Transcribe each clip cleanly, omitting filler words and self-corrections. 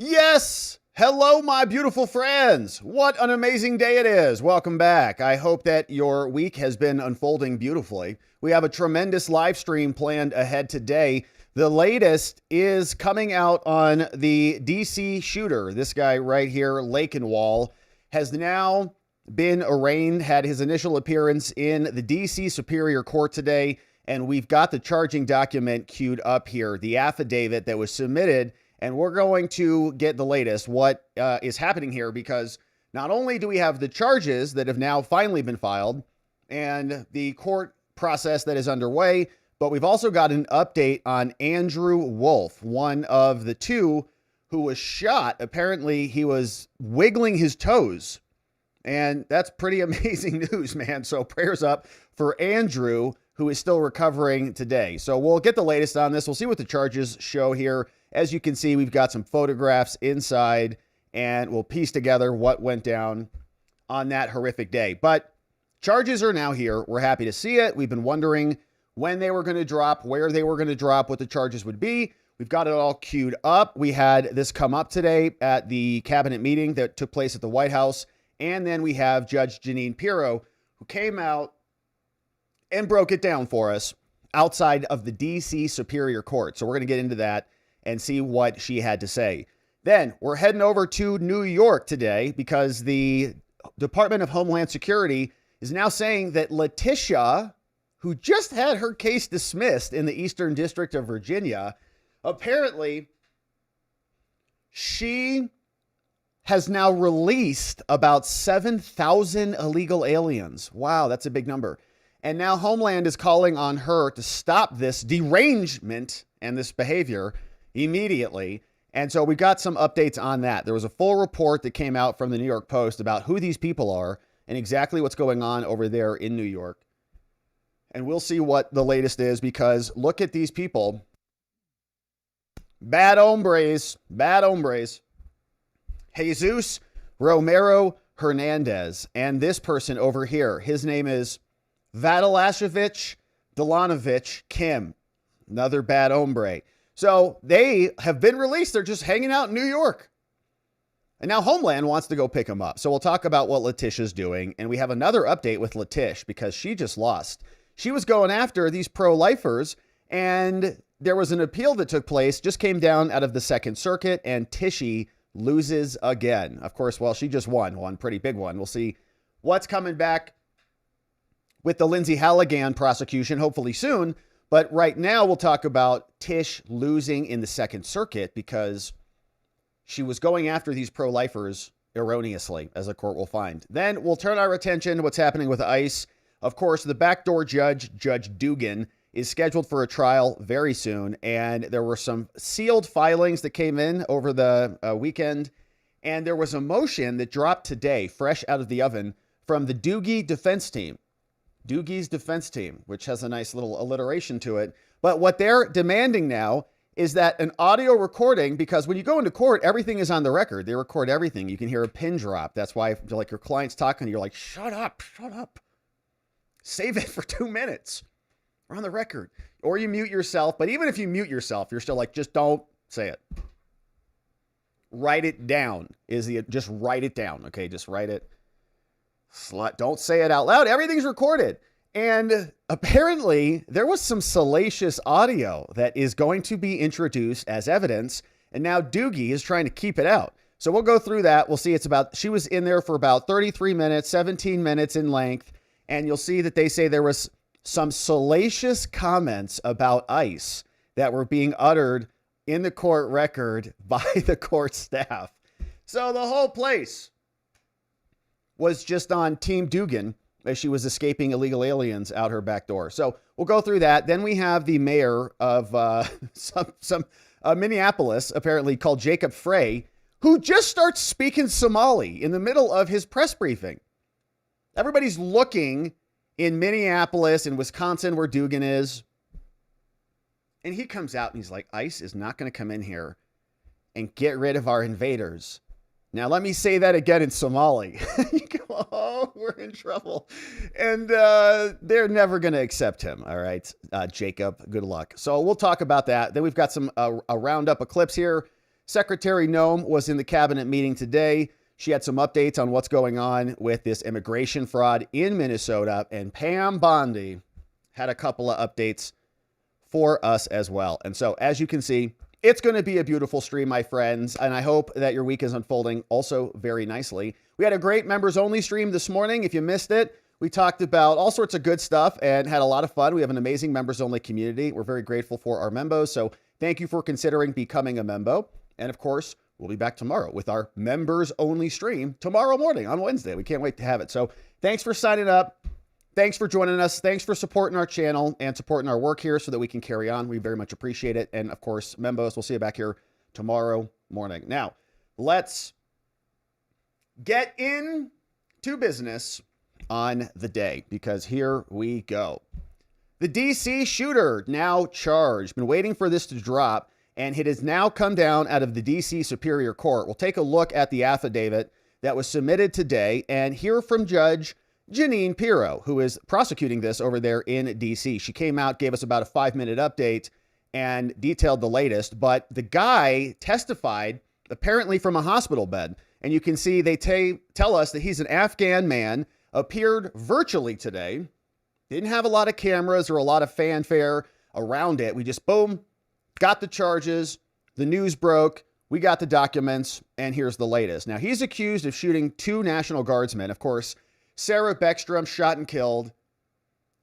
Yes! Hello, my beautiful friends. What an amazing day it is. Welcome back. I hope that your week has been unfolding beautifully. We have a tremendous live stream planned ahead today. The latest is coming out on the DC shooter. This guy right here, Lakenwall, has now been arraigned, had his initial appearance in the DC Superior Court today, and we've got the charging document queued up here, the affidavit that was submitted. And we're going to get the latest, what is happening here, because not only do we have the charges that have now finally been filed and the court process that is underway, but we've also got an update on Andrew Wolf, one of the two who was shot. Apparently, he was wiggling his toes. And that's pretty amazing news, man. So prayers up for Andrew, who is still recovering today. So we'll get the latest on this. We'll see what the charges show here. As you can see, we've got some photographs inside, and we'll piece together what went down on that horrific day. But charges are now here. We're happy to see it. We've been wondering when they were going to drop, where they were going to drop, what the charges would be. We've got it all queued up. We had this come up today at the cabinet meeting that took place at the White House. And then we have Judge Janine Piro, who came out and broke it down for us outside of the DC Superior Court. So we're going to get into that and see what she had to say. Then we're heading over to New York today because the Department of Homeland Security is now saying that Letitia, who just had her case dismissed in the Eastern District of Virginia, apparently she has now released about 7,000 illegal aliens. Wow, that's a big number. And now Homeland is calling on her to stop this derangement and this behavior immediately. And so we got some updates on that. There was a full report that came out from the New York Post about who these people are and exactly what's going on over there in New York. And we'll see what the latest is, because look at these people. Bad hombres. Bad hombres. Jesus Romero Hernandez. And this person over here, his name is Vadalasevich Delanovich Kim. Another bad hombre. So they have been released. They're just hanging out in New York. And now Homeland wants to go pick them up. So we'll talk about what Letitia's doing. And we have another update with Letitia because she just lost. She was going after these pro-lifers, and there was an appeal that took place, just came down out of the Second Circuit, and Tishy loses again. Of course, well, she just won one pretty big one. We'll see what's coming back with the Lindsay Halligan prosecution, hopefully soon. But right now, we'll talk about Tish losing in the Second Circuit because she was going after these pro-lifers erroneously, as the court will find. Then we'll turn our attention to what's happening with ICE. Of course, the backdoor judge, Judge Dugan, is scheduled for a trial very soon. And there were some sealed filings that came in over the weekend. And there was a motion that dropped today, fresh out of the oven, from the Doogie defense team. Doogie's defense team, which has a nice little alliteration to it. But what they're demanding now is that an audio recording, because when you go into court, everything is on the record. They record everything. You can hear a pin drop. That's why, like, your client's talking, you're like, shut up, shut up. Save it for 2 minutes. We're on the record. Or you mute yourself. But even if you mute yourself, you're still like, just don't say it. Write it down. Just write it down. Okay, just write it. Don't say it out loud. Everything's recorded. And apparently there was some salacious audio that is going to be introduced as evidence. And now Doogie is trying to keep it out. So we'll go through that. We'll see she was in there for about 33 minutes, 17 minutes in length. And you'll see that they say there was some salacious comments about ICE that were being uttered in the court record by the court staff. So the whole place was just on Team Dugan as she was escaping illegal aliens out her back door. So we'll go through that. Then we have the mayor of some Minneapolis, apparently called Jacob Frey, who just starts speaking Somali in the middle of his press briefing. Everybody's looking in Minneapolis and Wisconsin where Dugan is. And he comes out and he's like, ICE is not going to come in here and get rid of our invaders. Now, let me say that again in Somali. You go, oh, we're in trouble. And they're never going to accept him. All right, Jacob, good luck. So we'll talk about that. Then we've got some a roundup of clips here. Secretary Noem was in the cabinet meeting today. She had some updates on what's going on with this immigration fraud in Minnesota, and Pam Bondi had a couple of updates for us as well. And so, as you can see, it's going to be a beautiful stream, my friends, and I hope that your week is unfolding also very nicely. We had a great members-only stream this morning. If you missed it, we talked about all sorts of good stuff and had a lot of fun. We have an amazing members-only community. We're very grateful for our membos, so thank you for considering becoming a membo. And of course, we'll be back tomorrow with our members-only stream tomorrow morning on Wednesday. We can't wait to have it. So thanks for signing up. Thanks for joining us. Thanks for supporting our channel and supporting our work here so that we can carry on. We very much appreciate it. And of course, membos, we'll see you back here tomorrow morning. Now, let's get into business on the day, because here we go. The DC shooter now charged. Been waiting for this to drop, and it has now come down out of the DC Superior Court. We'll take a look at the affidavit that was submitted today and hear from Judge Janine Piro, who is prosecuting this over there in DC. She came out, gave us about a 5-minute update and detailed the latest, but the guy testified apparently from a hospital bed. And you can see they tell us that he's an Afghan man, appeared virtually today, didn't have a lot of cameras or a lot of fanfare around it. We just, boom, got the charges, the news broke, we got the documents, and here's the latest. Now, he's accused of shooting 2 National Guardsmen. Of course, Sarah Beckstrom shot and killed.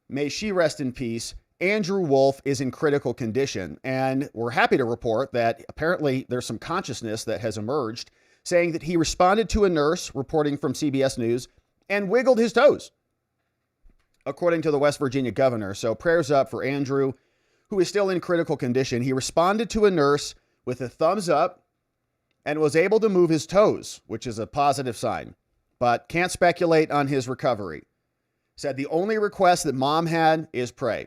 May she rest in peace. Andrew Wolf is in critical condition. And we're happy to report that apparently there's some consciousness that has emerged, saying that he responded to a nurse reporting from CBS News and wiggled his toes, according to the West Virginia governor. So prayers up for Andrew, who is still in critical condition. He responded to a nurse with a thumbs up and was able to move his toes, which is a positive sign, but can't speculate on his recovery. Said the only request that mom had is pray.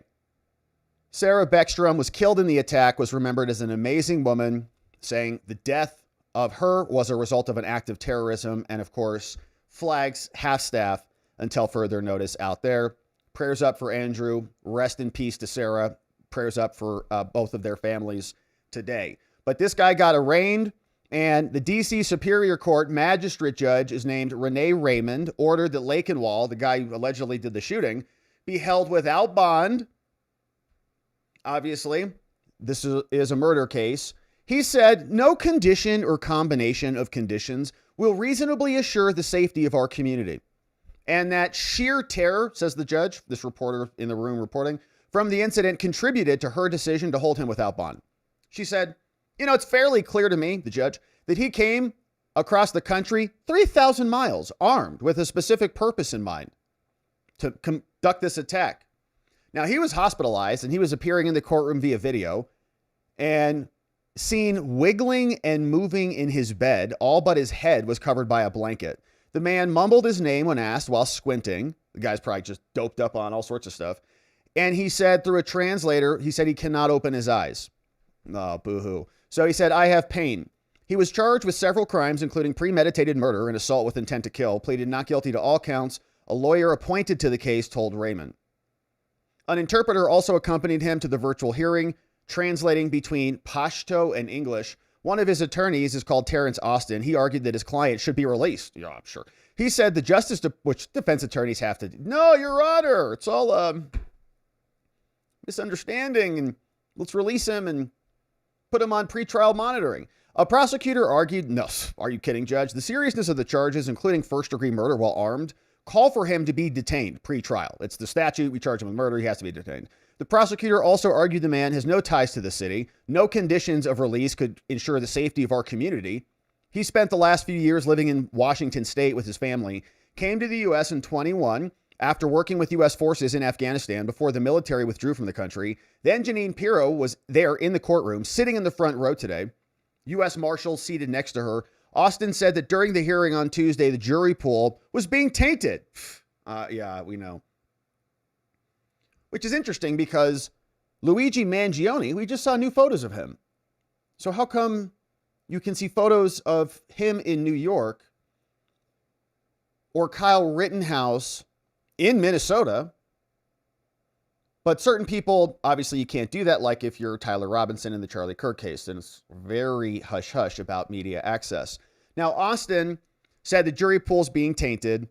Sarah Beckstrom was killed in the attack, was remembered as an amazing woman, saying the death of her was a result of an act of terrorism, and of course, flags half-staff until further notice out there. Prayers up for Andrew. Rest in peace to Sarah. Prayers up for both of their families today. But this guy got arraigned, and the D.C. Superior Court magistrate judge is named Renee Raymond, ordered that Lakenwall, the guy who allegedly did the shooting, be held without bond. Obviously, this is a murder case. He said, no condition or combination of conditions will reasonably assure the safety of our community. And that sheer terror, says the judge, this reporter in the room reporting, from the incident contributed to her decision to hold him without bond. She said, it's fairly clear to me, the judge, that he came across the country 3,000 miles armed with a specific purpose in mind to conduct this attack. Now, he was hospitalized and he was appearing in the courtroom via video and seen wiggling and moving in his bed. All but his head was covered by a blanket. The man mumbled his name when asked while squinting. The guy's probably just doped up on all sorts of stuff. And he said through a translator, he said he cannot open his eyes. Oh, boo-hoo. So he said, I have pain. He was charged with several crimes, including premeditated murder and assault with intent to kill, pleaded not guilty to all counts. A lawyer appointed to the case told Raymond. An interpreter also accompanied him to the virtual hearing, translating between Pashto and English. One of his attorneys is called Terrence Austin. He argued that his client should be released. Yeah, I'm sure. He said the justice, which defense attorneys have to, no, Your Honor, it's all misunderstanding, and let's release him and put him on pretrial monitoring. A prosecutor argued, no, are you kidding, Judge? The seriousness of the charges, including first-degree murder while armed, call for him to be detained pre-trial. It's the statute. We charge him with murder. He has to be detained. The prosecutor also argued the man has no ties to the city. No conditions of release could ensure the safety of our community. He spent the last few years living in Washington State with his family, came to the U.S. in 21 after working with U.S. forces in Afghanistan before the military withdrew from the country. Then Janine Piro was there in the courtroom, sitting in the front row today. U.S. Marshals seated next to her. Austin said that during the hearing on Tuesday, the jury pool was being tainted. Yeah, we know. Which is interesting because Luigi Mangione, we just saw new photos of him. So how come you can see photos of him in New York or Kyle Rittenhouse in Minnesota, But certain people, obviously, you can't do that. Like if you're Tyler Robinson in the Charlie Kirk case, then it's very hush-hush about media access. Now, Austin said the jury pool's being tainted.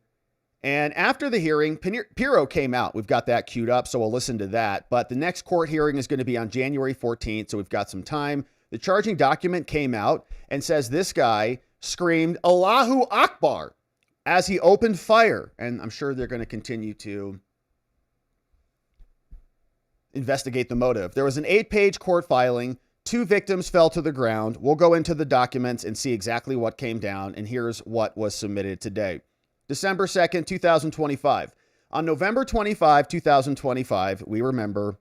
And after the hearing, Piro came out. We've got that queued up, so we'll listen to that. But the next court hearing is going to be on January 14th, so we've got some time. The charging document came out and says this guy screamed Allahu Akbar as he opened fire. And I'm sure they're going to continue to investigate the motive. There was an 8-page court filing. 2 victims fell to the ground. We'll go into the documents and see exactly what came down. And here's what was submitted today. December 2nd, 2025. On November 25, 2025, we remember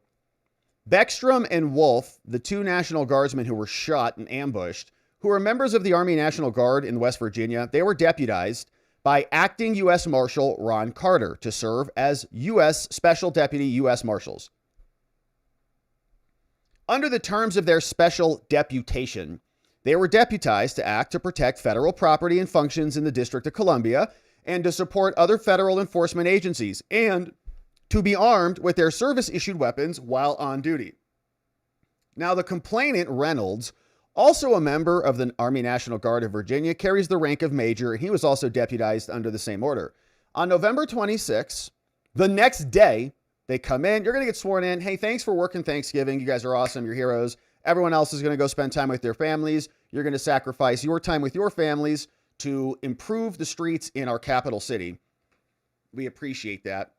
Beckstrom and Wolf, the 2 National Guardsmen who were shot and ambushed, who were members of the Army National Guard in West Virginia, they were deputized by acting U.S. Marshal Ron Carter to serve as U.S. Special Deputy U.S. Marshals. Under the terms of their special deputation, they were deputized to act to protect federal property and functions in the District of Columbia and to support other federal enforcement agencies and to be armed with their service-issued weapons while on duty. Now, the complainant, Reynolds, also a member of the Army National Guard of Virginia, carries the rank of major, and he was also deputized under the same order. On November 26, the next day, they come in. You're going to get sworn in. Hey, thanks for working Thanksgiving. You guys are awesome. You're heroes. Everyone else is going to go spend time with their families. You're going to sacrifice your time with your families to improve the streets in our capital city. We appreciate that.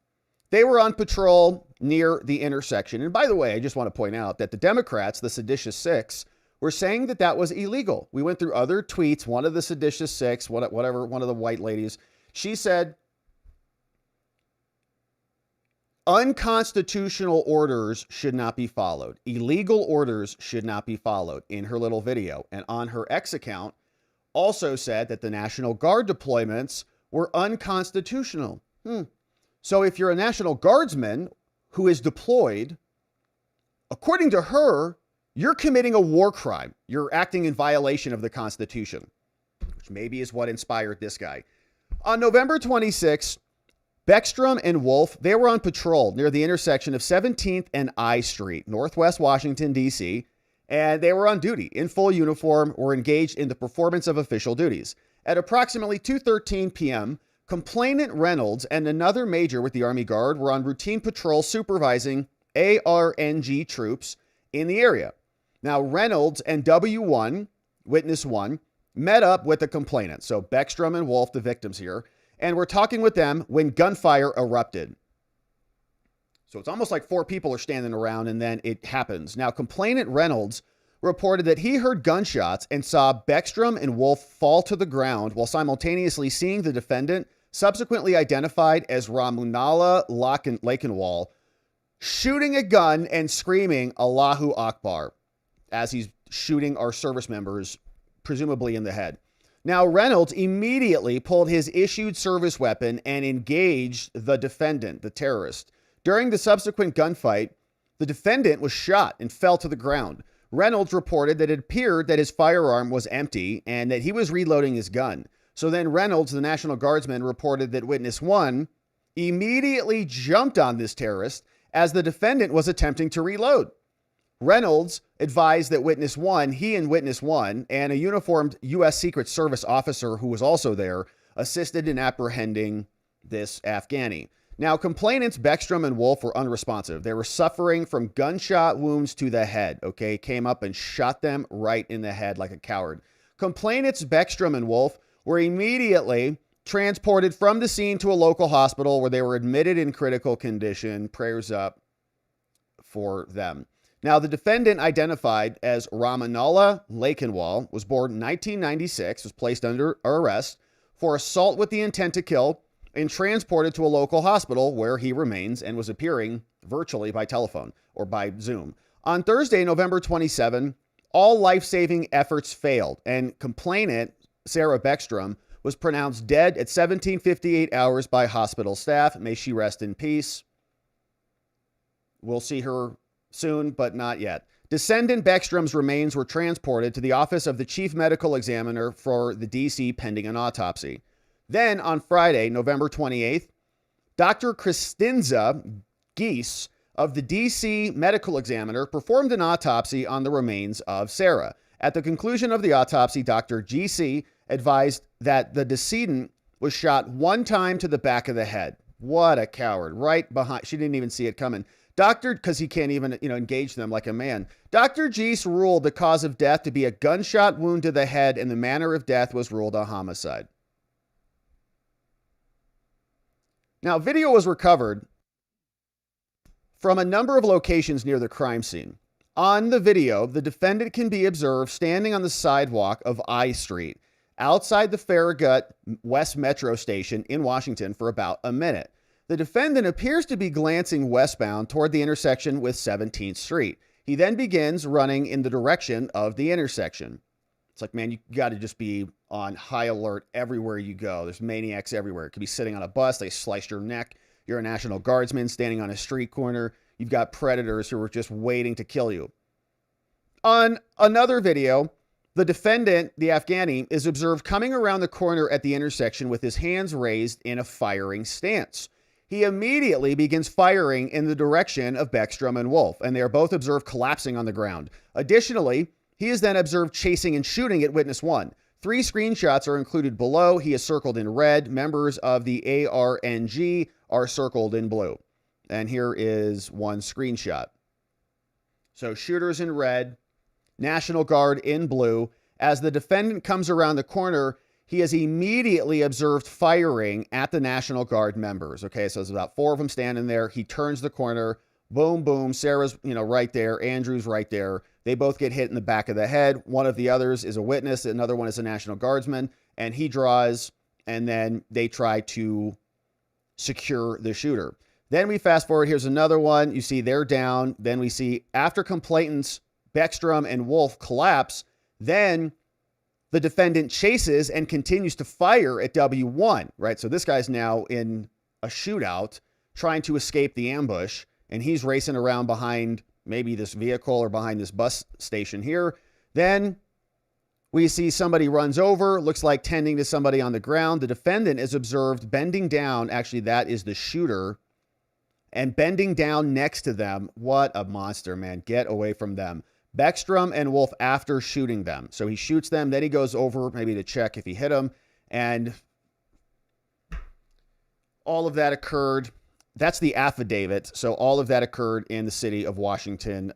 They were on patrol near the intersection. And by the way, I just want to point out that the Democrats, the Seditious Six, were saying that that was illegal. We went through other tweets. One of the Seditious Six, one of the white ladies, she said, unconstitutional orders should not be followed. Illegal orders should not be followed in her little video. And on her X account, also said that the National Guard deployments were unconstitutional. So if you're a National Guardsman who is deployed, according to her, you're committing a war crime. You're acting in violation of the Constitution, which maybe is what inspired this guy. On November 26th, Beckstrom and Wolf, they were on patrol near the intersection of 17th and I Street, Northwest Washington, D.C., and they were on duty in full uniform or engaged in the performance of official duties. At approximately 2:13 p.m., complainant Reynolds and another major with the Army Guard were on routine patrol supervising ARNG troops in the area. Now, Reynolds and W1, witness 1, met up with the complainant. So Beckstrom and Wolf, the victims here, and we're talking with them when gunfire erupted. So it's almost like 4 people are standing around and then it happens. Now, complainant Reynolds reported that he heard gunshots and saw Beckstrom and Wolf fall to the ground while simultaneously seeing the defendant, subsequently identified as Ramunallah Lakenwal, shooting a gun and screaming Allahu Akbar as he's shooting our service members, presumably in the head. Now, Reynolds immediately pulled his issued service weapon and engaged the defendant, the terrorist. During the subsequent gunfight, the defendant was shot and fell to the ground. Reynolds reported that it appeared that his firearm was empty and that he was reloading his gun. So then Reynolds, the National Guardsman, reported that witness 1 immediately jumped on this terrorist as the defendant was attempting to reload. Reynolds advised that witness 1, he and witness 1, and a uniformed U.S. Secret Service officer who was also there, assisted in apprehending this Afghani. Now, complainants Beckstrom and Wolf were unresponsive. They were suffering from gunshot wounds to the head, okay? Came up and shot them right in the head like a coward. Complainants Beckstrom and Wolf were immediately transported from the scene to a local hospital where they were admitted in critical condition. Prayers up for them. Now, the defendant, identified as Ramunallah Lakenwal, was born in 1996, was placed under arrest for assault with the intent to kill, and transported to a local hospital where he remains and was appearing virtually by telephone or by Zoom. On Thursday, November 27, all life-saving efforts failed, and complainant Sarah Beckstrom was pronounced dead at 17:58 hours by hospital staff. May she rest in peace. We'll see her soon, but not yet. Descendant Beckstrom's remains were transported to the office of the chief medical examiner for the D.C. pending an autopsy. Then on Friday, November 28th, Dr. Kristinza Geese of the D.C. medical examiner performed an autopsy on the remains of Sarah. At the conclusion of the autopsy, Dr. G.C. advised that the decedent was shot one time to the back of the head. What a coward. Right behind. She didn't even see it coming. Because he can't even, engage them like a man. Dr. Geese ruled the cause of death to be a gunshot wound to the head, and the manner of death was ruled a homicide. Now, video was recovered from a number of locations near the crime scene. On the video, the defendant can be observed standing on the sidewalk of I Street outside the Farragut West Metro Station in Washington for about a minute. The defendant appears to be glancing westbound toward the intersection with 17th Street. He then begins running in the direction of the intersection. It's like, man, you got to just be on high alert everywhere you go. There's maniacs everywhere. It could be sitting on a bus. They sliced your neck. You're a National Guardsman standing on a street corner. You've got predators who are just waiting to kill you. On another video, the defendant, the Afghani, is observed coming around the corner at the intersection with his hands raised in a firing stance. He immediately begins firing in the direction of Beckstrom and Wolf, and they are both observed collapsing on the ground. Additionally, he is then observed chasing and shooting at witness 1. 3 screenshots are included below. He is circled in red. Members of the ARNG are circled in blue. And here is one screenshot. So shooters in red, National Guard in blue. As the defendant comes around the corner, he is immediately observed firing at the National Guard members. Okay, so there's about 4 of them standing there. He turns the corner. Boom, boom. Sarah's, right there. Andrew's right there. They both get hit in the back of the head. One of the others is a witness. Another one is a National Guardsman. And he draws, and then they try to secure the shooter. Then we fast forward. Here's another one. You see they're down. Then we see after complainants, Beckstrom and Wolf collapse, then the defendant chases and continues to fire at W1, right? So this guy's now in a shootout trying to escape the ambush, and he's racing around behind maybe this vehicle or behind this bus station here. Then we see somebody runs over, looks like tending to somebody on the ground. The defendant is observed bending down. Actually, that is the shooter. And bending down next to them. What a monster, man. Get away from them. Beckstrom and Wolf after shooting them. So he shoots them, then he goes over maybe to check if he hit them. And all of that occurred. That's the affidavit. So all of that occurred in the city of Washington,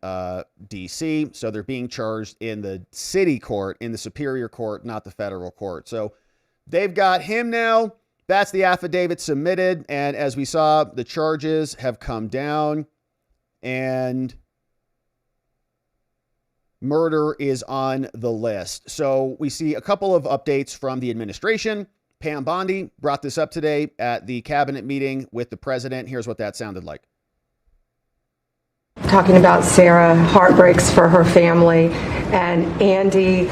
D.C. So they're being charged in the city court, in the superior court, not the federal court. So they've got him now. That's the affidavit submitted. And as we saw, the charges have come down and murder is on the list. So we see a couple of updates from the administration. Pam Bondi brought this up today at the cabinet meeting with the president. Here's what that sounded like. Talking about Sarah, heartbreaks for her family, and Andy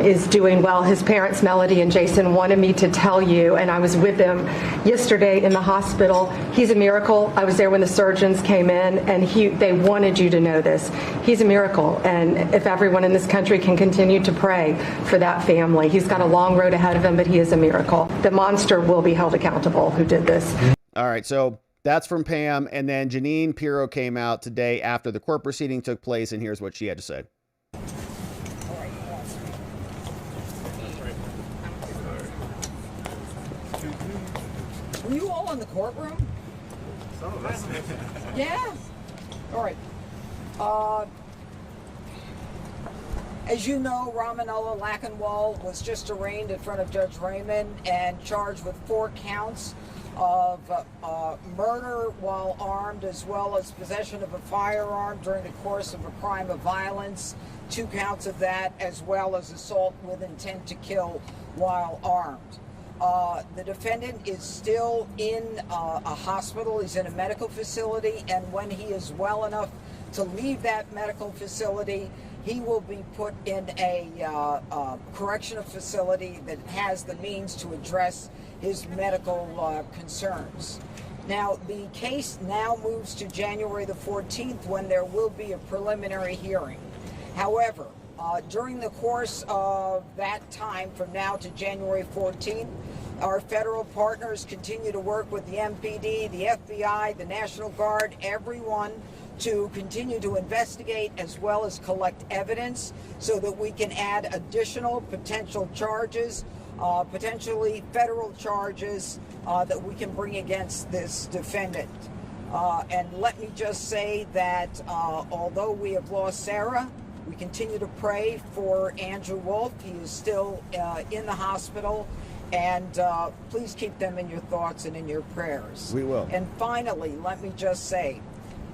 is doing well. His parents, Melody and Jason, wanted me to tell you, and I was with them yesterday in the hospital. He's a miracle. I was there when the surgeons came in, and they wanted you to know this. He's a miracle, and if everyone in this country can continue to pray for that family. He's got a long road ahead of him, but he is a miracle. The monster will be held accountable who did this. All right, so that's from Pam. And then Janine Piro came out today after the court proceeding took place, and here's what she had to say. Were you all in the courtroom? Some of us. Yeah. All right. As you know, Ramanullah Lackenwall was just arraigned in front of Judge Raymond and charged with 4 counts of murder while armed, as well as possession of a firearm during the course of a crime of violence, 2 counts of that, as well as assault with intent to kill while armed. The defendant is still in a hospital. He's in a medical facility, and when he is well enough to leave that medical facility, he will be put in a correctional facility that has the means to address his medical concerns. Now, the case now moves to January the 14th, when there will be a preliminary hearing. However, during the course of that time, from now to January 14th, our federal partners continue to work with the MPD, the FBI, the National Guard, everyone to continue to investigate as well as collect evidence so that we can add additional potential charges, potentially federal charges that we can bring against this defendant. And let me just say that although we have lost Sarah, we continue to pray for Andrew Wolf. He is still in the hospital. And please keep them in your thoughts and in your prayers. We will. And finally, let me just say,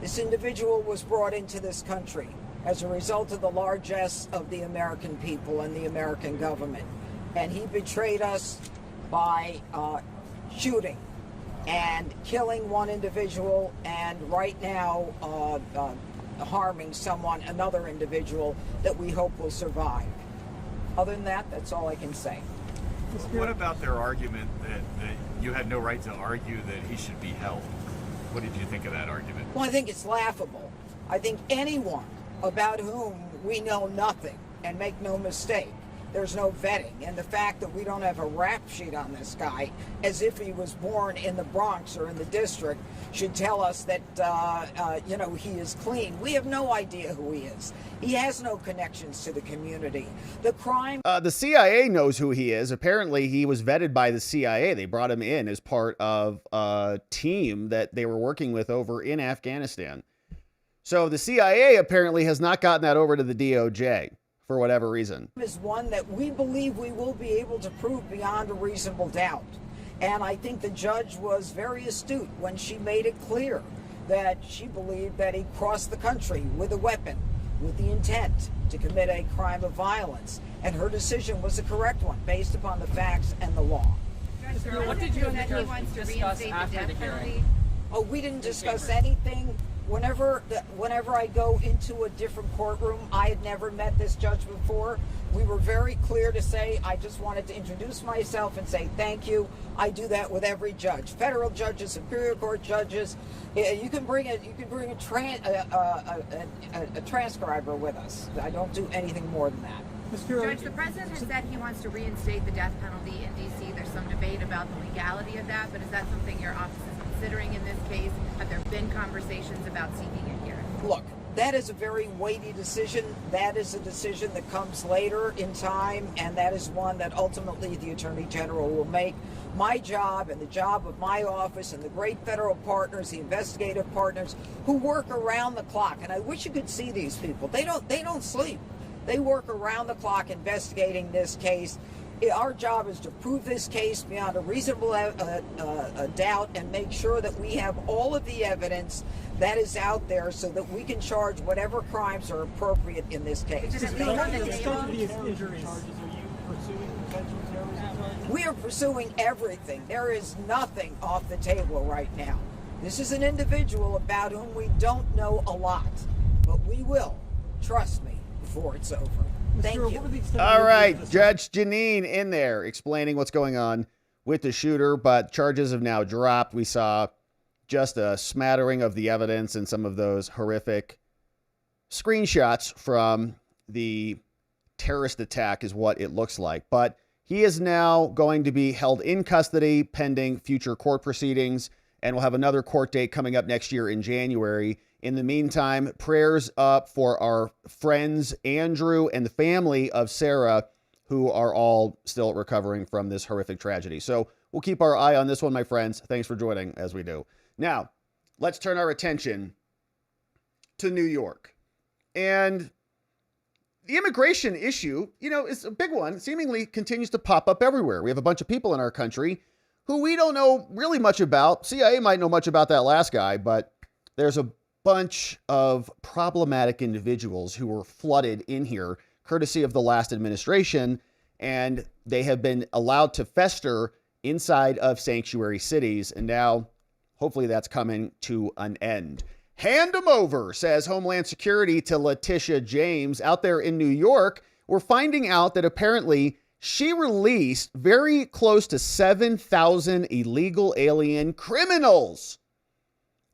this individual was brought into this country as a result of the largesse of the American people and the American government. And he betrayed us by shooting and killing one individual, and right now harming another individual that we hope will survive. Other than that, that's all I can say. What about their argument that you had no right to argue that he should be held? What did you think of that argument? Well, I think it's laughable. I think anyone about whom we know nothing, and make no mistake, there's no vetting, and the fact that we don't have a rap sheet on this guy as if he was born in the Bronx or in the district should tell us that he is clean. We have no idea who he is. He has no connections to the community. The crime... The CIA knows who he is. Apparently, he was vetted by the CIA. They brought him in as part of a team that they were working with over in Afghanistan. So the CIA apparently has not gotten that over to the DOJ for whatever reason. Is one that we believe we will be able to prove beyond a reasonable doubt. And I think the judge was very astute when she made it clear that she believed that he crossed the country with a weapon, with the intent to commit a crime of violence. And her decision was the correct one, based upon the facts and the law. What did you and the judge discuss after the hearing? Oh, we didn't discuss anything. Whenever I go into a different courtroom, I had never met this judge before. We were very clear to say, I just wanted to introduce myself and say thank you. I do that with every judge, federal judges, superior court judges. You can bring a transcriber with us. I don't do anything more than that. Judge, the president has said he wants to reinstate the death penalty in D.C. There's some debate about the legality of that, but is that something your office is considering in this case? Have there been conversations about seeking it here? Look, that is a very weighty decision. That is a decision that comes later in time, and that is one that ultimately the Attorney General will make. My job and the job of my office and the great federal partners, the investigative partners who work around the clock, and I wish you could see these people. They don't sleep. They work around the clock investigating this case. Our job is to prove this case beyond a reasonable doubt and make sure that we have all of the evidence that is out there so that we can charge whatever crimes are appropriate in this case. We are pursuing everything. There is nothing off the table right now. This is an individual about whom we don't know a lot, but we will, trust me, before it's over. Thank you. All right, Judge Janine in there explaining what's going on with the shooter, but charges have now dropped. We saw just a smattering of the evidence and some of those horrific screenshots from the terrorist attack is what it looks like. But he is now going to be held in custody pending future court proceedings, and we'll have another court date coming up next year in January. In the meantime, prayers up for our friends, Andrew and the family of Sarah, who are all still recovering from this horrific tragedy. So we'll keep our eye on this one, my friends. Thanks for joining as we do. Now, let's turn our attention to New York. And the immigration issue, is a big one. It seemingly continues to pop up everywhere. We have a bunch of people in our country who we don't know really much about. CIA might know much about that last guy, but there's a bunch of problematic individuals who were flooded in here courtesy of the last administration, and they have been allowed to fester inside of sanctuary cities, and now hopefully that's coming to an end. Hand them over, says Homeland Security to Letitia James out there in New York. We're finding out that apparently she released very close to 7,000 illegal alien criminals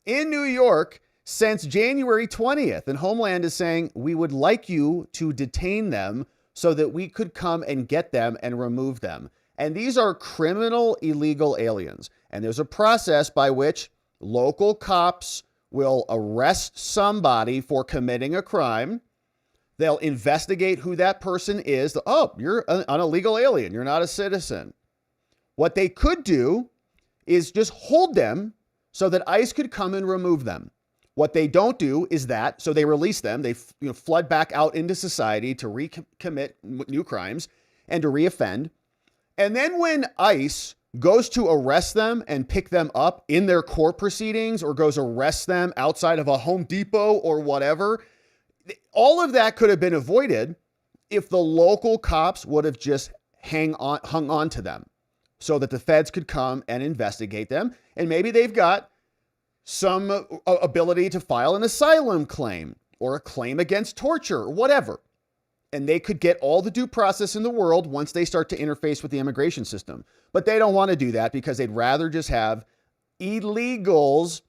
in New York since January 20th. And Homeland is saying, we would like you to detain them so that we could come and get them and remove them. And these are criminal illegal aliens. And there's a process by which local cops will arrest somebody for committing a crime. They'll investigate who that person is. Oh, you're an illegal alien. You're not a citizen. What they could do is just hold them so that ICE could come and remove them. What they don't do is that, so they release them. They flood back out into society to recommit new crimes and to reoffend. And then when ICE goes to arrest them and pick them up in their court proceedings or goes arrest them outside of a Home Depot or whatever, all of that could have been avoided if the local cops would have just hung on to them so that the feds could come and investigate them. And maybe they've got some ability to file an asylum claim or a claim against torture or whatever. And they could get all the due process in the world once they start to interface with the immigration system. But they don't want to do that because they'd rather just have illegals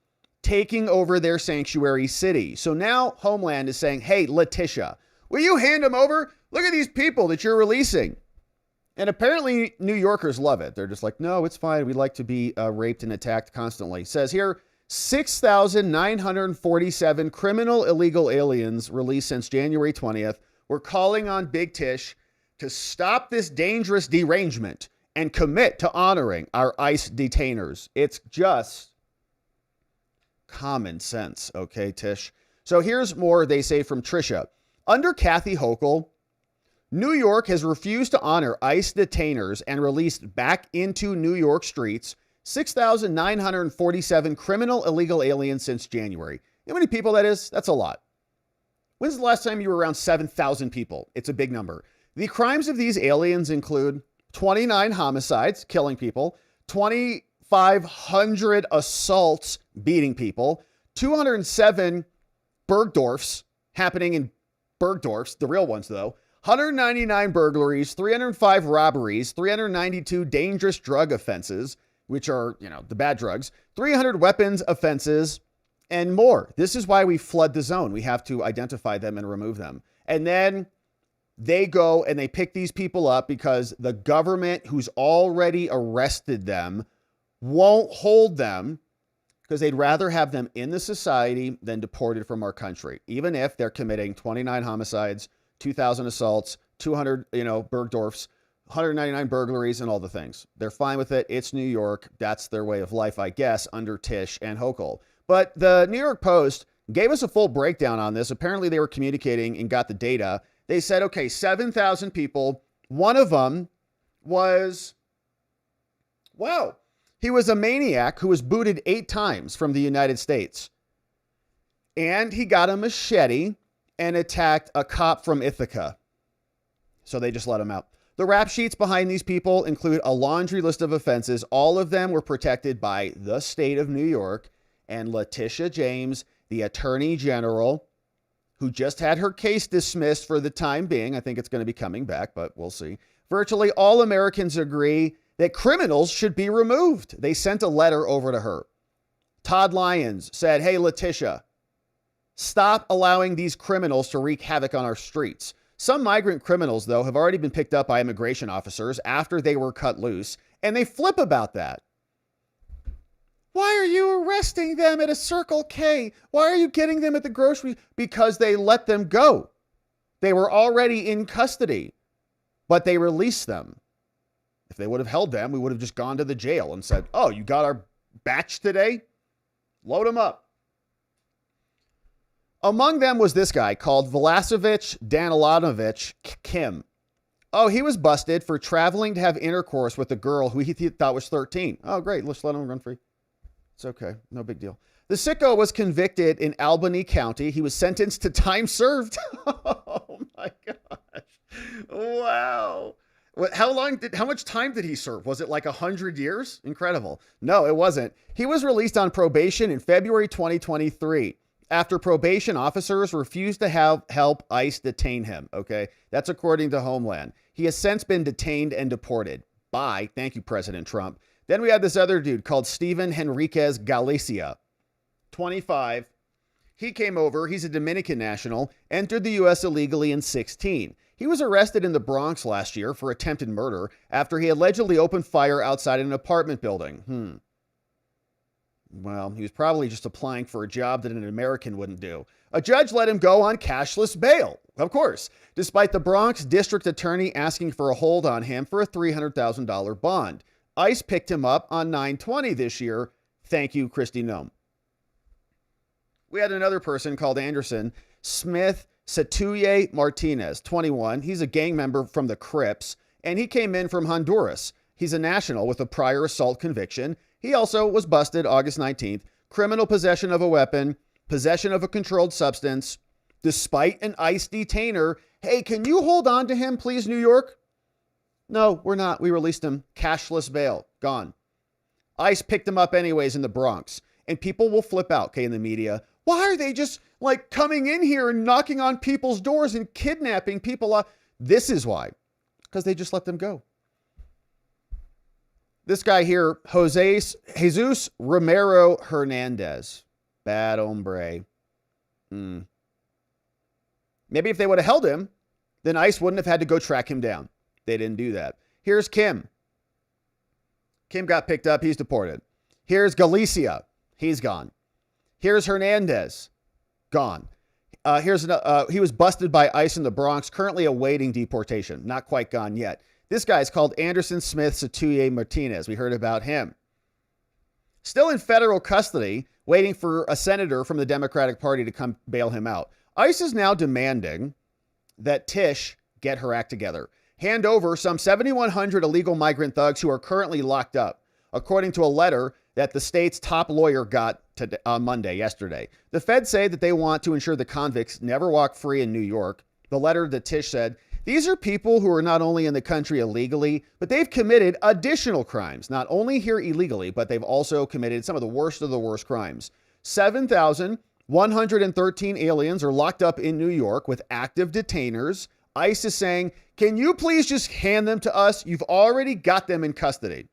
taking over their sanctuary city. So now Homeland is saying, hey, Letitia, will you hand them over? Look at these people that you're releasing. And apparently New Yorkers love it. They're just like, no, it's fine. We like to be raped and attacked constantly. It says here, 6,947 criminal illegal aliens released since January 20th. We're calling on Big Tish to stop this dangerous derangement and commit to honoring our ICE detainers. It's just common sense, okay, Tish? So here's more they say from Trisha. Under Kathy Hochul, New York has refused to honor ICE detainers and released back into New York streets 6,947 criminal illegal aliens since January. You know how many people that is? That's a lot. When's the last time you were around 7,000 people? It's a big number. The crimes of these aliens include 29 homicides, killing people, 2,500 assaults, beating people, 207 Bergdorfs happening in Bergdorfs, the real ones though, 199 burglaries, 305 robberies, 392 dangerous drug offenses, which are, the bad drugs, 300 weapons offenses, and more. This is why we flood the zone. We have to identify them and remove them. And then they go and they pick these people up because the government who's already arrested them won't hold them because they'd rather have them in the society than deported from our country, even if they're committing 29 homicides, 2,000 assaults, 200, Bergdorfs, 199 burglaries, and all the things. They're fine with it. It's New York. That's their way of life, I guess, under Tish and Hochul. But the New York Post gave us a full breakdown on this. Apparently, they were communicating and got the data. They said, okay, 7,000 people. One of them was, he was a maniac who was booted 8 times from the United States. And he got a machete and attacked a cop from Ithaca. So they just let him out. The rap sheets behind these people include a laundry list of offenses. All of them were protected by the state of New York. And Letitia James, the attorney general, who just had her case dismissed for the time being. I think it's going to be coming back, but we'll see. Virtually all Americans agree that criminals should be removed. They sent a letter over to her. Todd Lyons said, hey, Letitia, stop allowing these criminals to wreak havoc on our streets. Some migrant criminals, though, have already been picked up by immigration officers after they were cut loose, and they flip about that. Why are you arresting them at a Circle K? Why are you getting them at the grocery? Because they let them go. They were already in custody, but they released them. If they would have held them, we would have just gone to the jail and said, oh, you got our batch today? Load them up. Among them was this guy called Vlasovic Danilanovich Kim. Oh, he was busted for traveling to have intercourse with a girl who he thought was 13. Oh, great. Let's let him run free. It's okay. No big deal. The sicko was convicted in Albany County. He was sentenced to time served. Oh my gosh. Wow. How much time did he serve? Was it like 100 years? Incredible. No, it wasn't. He was released on probation in February 2023 after probation officers refused to help ICE detain him. Okay. That's according to Homeland. He has since been detained and deported by, thank you, President Trump. Then we had this other dude called Steven Henriquez Galicia, 25. He came over. He's a Dominican national, entered the U.S. illegally in 16. He was arrested in the Bronx last year for attempted murder after he allegedly opened fire outside an apartment building. Well, he was probably just applying for a job that an American wouldn't do. A judge let him go on cashless bail, of course, despite the Bronx district attorney asking for a hold on him for a $300,000 bond. ICE picked him up on 9/20 this year. Thank you, Kristi Noem. We had another person called Anderson Smith Satuye Martinez, 21. He's a gang member from the Crips, and he came in from Honduras. He's a national with a prior assault conviction. He also was busted August 19th. Criminal possession of a weapon, possession of a controlled substance, despite an ICE detainer. Hey, can you hold on to him, please, New York? No, we're not. We released him. Cashless bail. Gone. ICE picked him up anyways in the Bronx. And people will flip out, okay, in the media. Why are they just like coming in here and knocking on people's doors and kidnapping people? This is why. Because they just let them go. This guy here, Jesus Romero Hernandez. Bad hombre. Maybe if they would have held him, then ICE wouldn't have had to go track him down. They didn't do that. Here's Kim. Kim got picked up. He's deported. Here's Galicia. He's gone. Here's Hernandez. Gone. He was busted by ICE in the Bronx, currently awaiting deportation. Not quite gone yet. This guy's called Anderson Smith Satuye Martinez. We heard about him. Still in federal custody, waiting for a senator from the Democratic Party to come bail him out. ICE is now demanding that Tish get her act together. Hand over some 7,100 illegal migrant thugs who are currently locked up, according to a letter that the state's top lawyer got on Monday, yesterday. The feds say that they want to ensure the convicts never walk free in New York. The letter that Tish said, these are people who are not only in the country illegally, but they've committed additional crimes. Not only here illegally, but they've also committed some of the worst crimes. 7,113 aliens are locked up in New York with active detainers. ICE is saying, can you please just hand them to us? You've already got them in custody.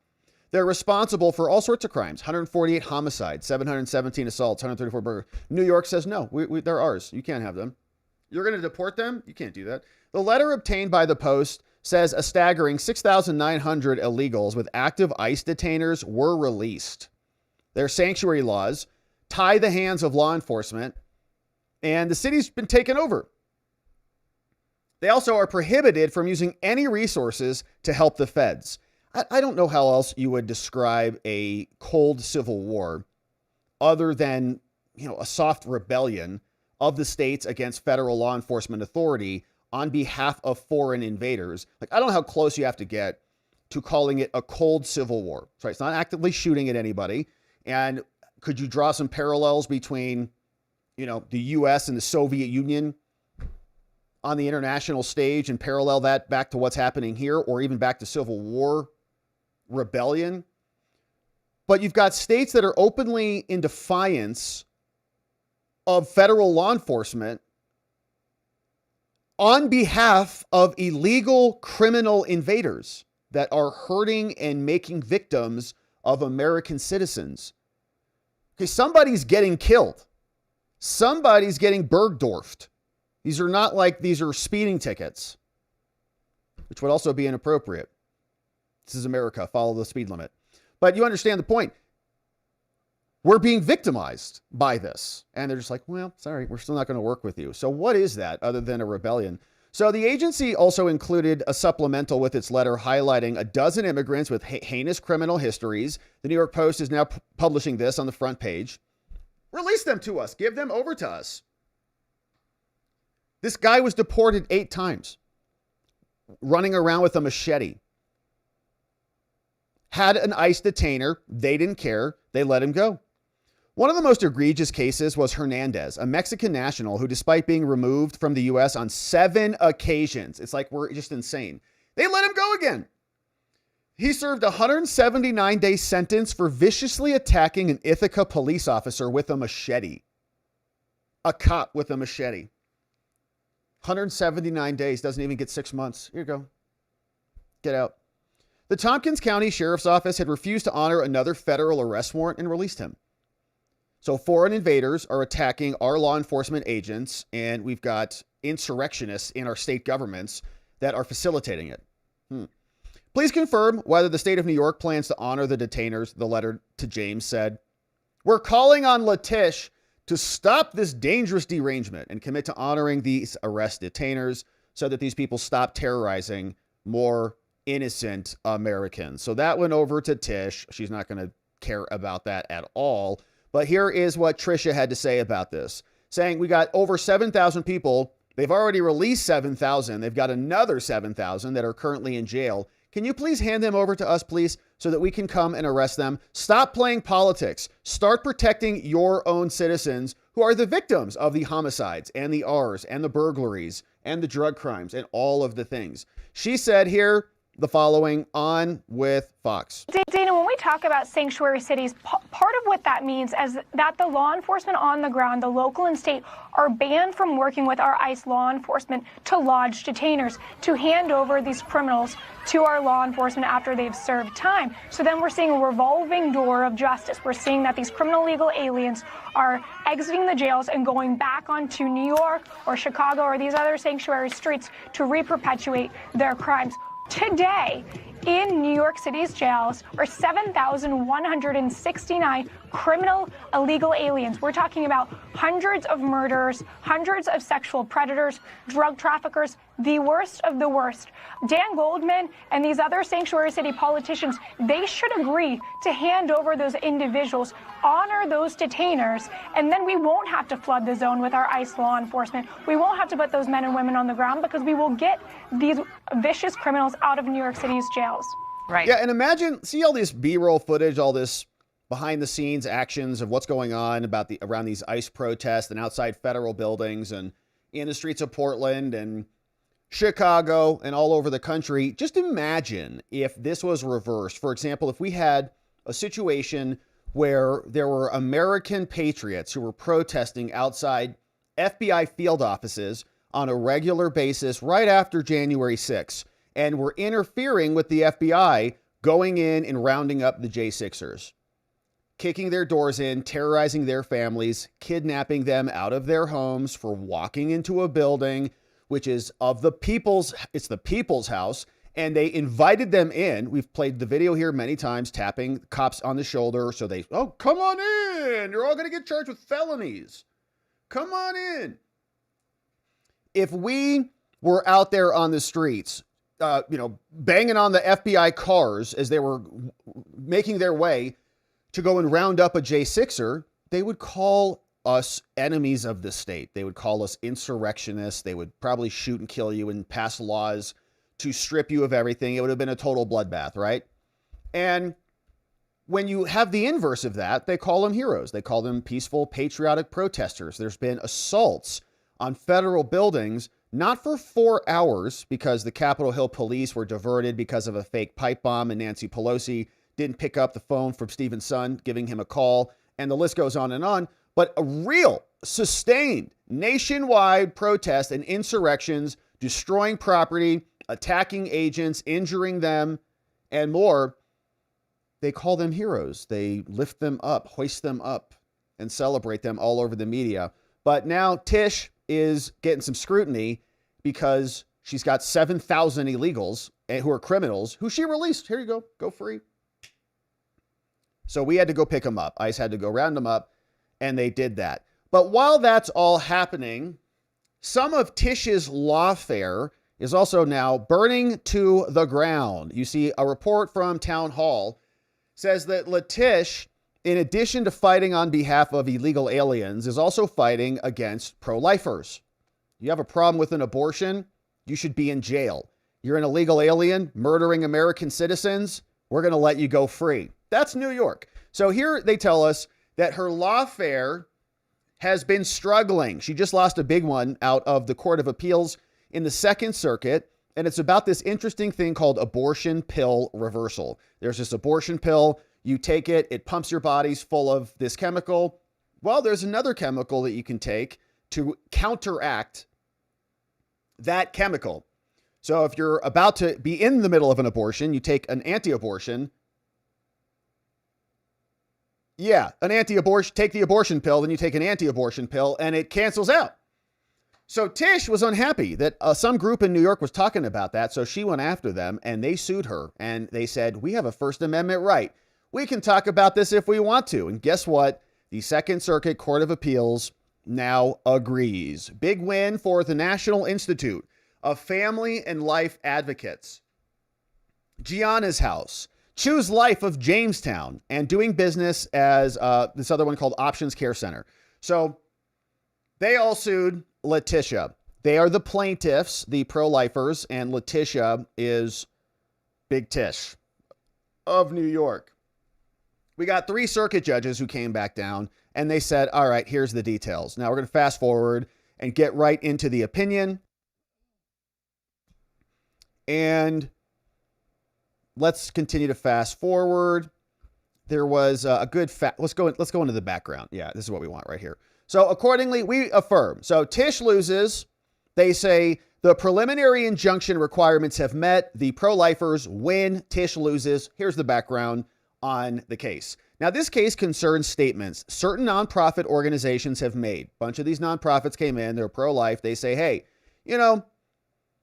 They're responsible for all sorts of crimes. 148 homicides, 717 assaults, 134 burglaries. New York says, no, they're ours. You can't have them. You're going to deport them? You can't do that. The letter obtained by the Post says a staggering 6,900 illegals with active ICE detainers were released. Their sanctuary laws tie the hands of law enforcement, and the city's been taken over. They also are prohibited from using any resources to help the feds. I don't know how else you would describe a cold civil war other than, a soft rebellion of the states against federal law enforcement authority on behalf of foreign invaders. I don't know how close you have to get to calling it a cold civil war. Right? It's not actively shooting at anybody. And could you draw some parallels between, the U.S. and the Soviet Union on the international stage and parallel that back to what's happening here, or even back to Civil War rebellion? But you've got states that are openly in defiance of federal law enforcement on behalf of illegal criminal invaders that are hurting and making victims of American citizens. Okay, somebody's getting killed. Somebody's getting Bergdorfed. These are speeding tickets, which would also be inappropriate. This is America. Follow the speed limit. But you understand the point. We're being victimized by this. And they're just like, well, sorry, we're still not going to work with you. So what is that other than a rebellion? So the agency also included a supplemental with its letter highlighting a dozen immigrants with heinous criminal histories. The New York Post is now publishing this on the front page. Release them to us. Give them over to us. This guy was deported 8 times, running around with a machete. Had an ICE detainer. They didn't care. They let him go. One of the most egregious cases was Hernandez, a Mexican national who, despite being removed from the U.S. on 7 occasions, it's like we're just insane. They let him go again. He served a 179-day sentence for viciously attacking an Ithaca police officer with a machete. A cop with a machete. 179 days, doesn't even get 6 months. Here you go. Get out. The Tompkins County Sheriff's Office had refused to honor another federal arrest warrant and released him. So foreign invaders are attacking our law enforcement agents, and we've got insurrectionists in our state governments that are facilitating it. Please confirm whether the state of New York plans to honor the detainers, the letter to James said. We're calling on Letitia to stop this dangerous derangement and commit to honoring these arrest detainers so that these people stop terrorizing more innocent Americans. So that went over to Tish. She's not going to care about that at all. But here is what Trisha had to say about this, saying we got over 7,000 people. They've already released 7,000. They've got another 7,000 that are currently in jail. Can you please hand them over to us, please, so that we can come and arrest them? Stop playing politics. Start protecting your own citizens who are the victims of the homicides and the R's and the burglaries and the drug crimes and all of the things. She said here the following on with Fox. Dana, when we talk about sanctuary cities, part of what that means is that the law enforcement on the ground, the local and state, are banned from working with our ICE law enforcement to lodge detainers, to hand over these criminals to our law enforcement after they've served time. So then we're seeing a revolving door of justice. We're seeing that these criminal legal aliens are exiting the jails and going back onto New York or Chicago or these other sanctuary streets to re-perpetuate their crimes. Today, in New York City's jails are 7,169 criminal illegal aliens. We're talking about hundreds of murderers, hundreds of sexual predators, drug traffickers, the worst of the worst. Dan Goldman and these other sanctuary city politicians, they should agree to hand over those individuals, honor those detainers, and then we won't have to flood the zone with our ICE law enforcement. We won't have to put those men and women on the ground because we will get these vicious criminals out of New York City's jails. Right. Yeah, and imagine, see all this B-roll footage, all this behind the scenes actions of what's going on around these ICE protests and outside federal buildings and in the streets of Portland and Chicago and all over the country. Just imagine if this was reversed. For example, if we had a situation where there were American patriots who were protesting outside FBI field offices on a regular basis right after January 6th and were interfering with the FBI going in and rounding up the J6ers, kicking their doors in, terrorizing their families, kidnapping them out of their homes for walking into a building, which is of the people's, it's the people's house. And they invited them in. We've played the video here many times, tapping cops on the shoulder. So they, oh, come on in. You're all going to get charged with felonies. Come on in. If we were out there on the streets, banging on the FBI cars as they were making their way to go and round up a J6er, they would call us enemies of the state. They would call us insurrectionists. They would probably shoot and kill you and pass laws to strip you of everything. It would have been a total bloodbath, right? And when you have the inverse of that, they call them heroes. They call them peaceful, patriotic protesters. There's been assaults on federal buildings, not for 4 hours because the Capitol Hill police were diverted because of a fake pipe bomb and Nancy Pelosi didn't pick up the phone from Stephen's son, giving him a call, and the list goes on, but a real, sustained, nationwide protest and insurrections, destroying property, attacking agents, injuring them, and more. They call them heroes. They lift them up, hoist them up, and celebrate them all over the media. But now Tish is getting some scrutiny because she's got 7,000 illegals who are criminals who she released. Here you go free. So we had to go pick them up. ICE had to go round them up, and they did that. But while that's all happening, some of Tish's lawfare is also now burning to the ground. You see, a report from Town Hall says that Letitia, in addition to fighting on behalf of illegal aliens, is also fighting against pro-lifers. You have a problem with an abortion, you should be in jail. You're an illegal alien murdering American citizens, we're going to let you go free. That's New York. So here they tell us that her lawfare has been struggling. She just lost a big one out of the Court of Appeals in the Second Circuit. And it's about this interesting thing called abortion pill reversal. There's this abortion pill. You take it. It pumps your bodies full of this chemical. Well, there's another chemical that you can take to counteract that chemical. So if you're about to be in the middle of an abortion, you take an anti-abortion. Yeah, take the abortion pill, then you take an anti-abortion pill, and it cancels out. So Tish was unhappy that some group in New York was talking about that, so she went after them, and they sued her, and they said, we have a First Amendment right. We can talk about this if we want to. And guess what? The Second Circuit Court of Appeals now agrees. Big win for the National Institute of Family and Life Advocates. Gianna's House, Choose Life of Jamestown, and doing business as this other one called Options Care Center. So they all sued Letitia. They are the plaintiffs, the pro-lifers, and Letitia is Big Tish of New York. We got 3 circuit judges who came back down, and they said, all right, here's the details. Now we're going to fast forward and get right into the opinion. And let's continue to fast forward. There was a good let's go into the background. Yeah, this is what we want right here. So accordingly, we affirm. So Tish loses. They say the preliminary injunction requirements have met. The pro-lifers win. Tish loses. Here's the background on the case. Now, this case concerns statements certain nonprofit organizations have made. A bunch of these nonprofits came in. They're pro-life. They say, hey, you know,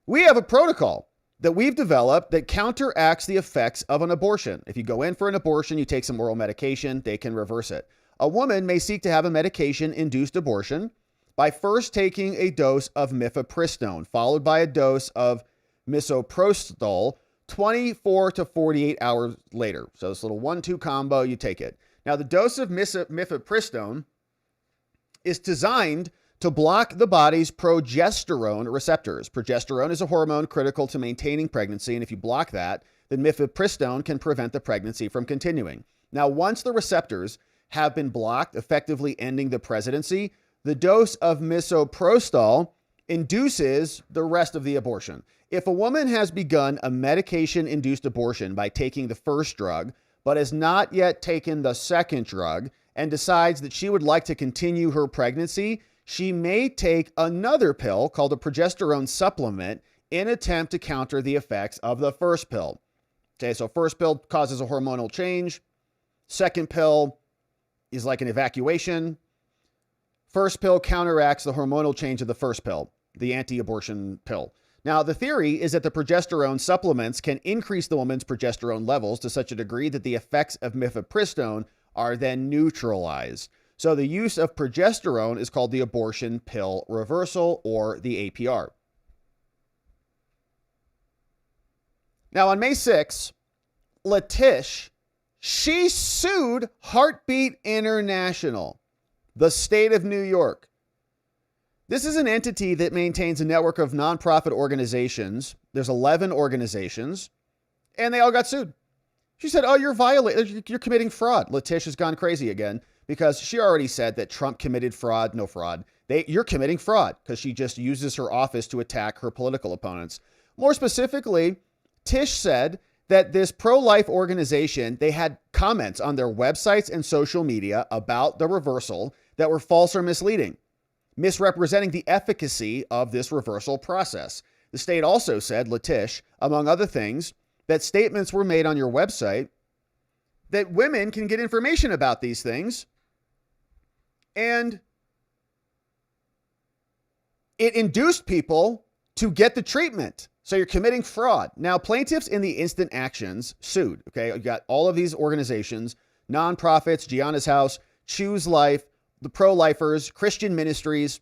we have a protocol that we've developed that counteracts the effects of an abortion. If you go in for an abortion, you take some oral medication, they can reverse it. A woman may seek to have a medication-induced abortion by first taking a dose of mifepristone, followed by a dose of misoprostol 24 to 48 hours later. So this little 1-2 combo, you take it. Now, the dose of mifepristone is designed to block the body's progesterone receptors. Progesterone is a hormone critical to maintaining pregnancy, and if you block that, then mifepristone can prevent the pregnancy from continuing. Now, once the receptors have been blocked, effectively ending the pregnancy, the dose of misoprostol induces the rest of the abortion. If a woman has begun a medication-induced abortion by taking the first drug, but has not yet taken the second drug, and decides that she would like to continue her pregnancy, she may take another pill called a progesterone supplement in an attempt to counter the effects of the first pill. Okay, so first pill causes a hormonal change. Second pill is like an evacuation. First pill counteracts the hormonal change of the first pill, the anti-abortion pill. Now, the theory is that the progesterone supplements can increase the woman's progesterone levels to such a degree that the effects of mifepristone are then neutralized. So the use of progesterone is called the abortion pill reversal, or the APR. Now, on May 6th, Letitia, she sued Heartbeat International, the state of New York. This is an entity that maintains a network of nonprofit organizations. There's 11 organizations, and they all got sued. She said, oh, you're committing fraud. Letitia's gone crazy again, because she already said that Trump committed fraud. No fraud. You're committing fraud, because she just uses her office to attack her political opponents. More specifically, Tish said that this pro-life organization, they had comments on their websites and social media about the reversal that were false or misleading, misrepresenting the efficacy of this reversal process. The state also said, Letitia, among other things, that statements were made on your website that women can get information about these things, and it induced people to get the treatment. So you're committing fraud. Now, plaintiffs in the instant actions sued. Okay, you got all of these organizations, nonprofits, Gianna's House, Choose Life, the pro-lifers, Christian ministries.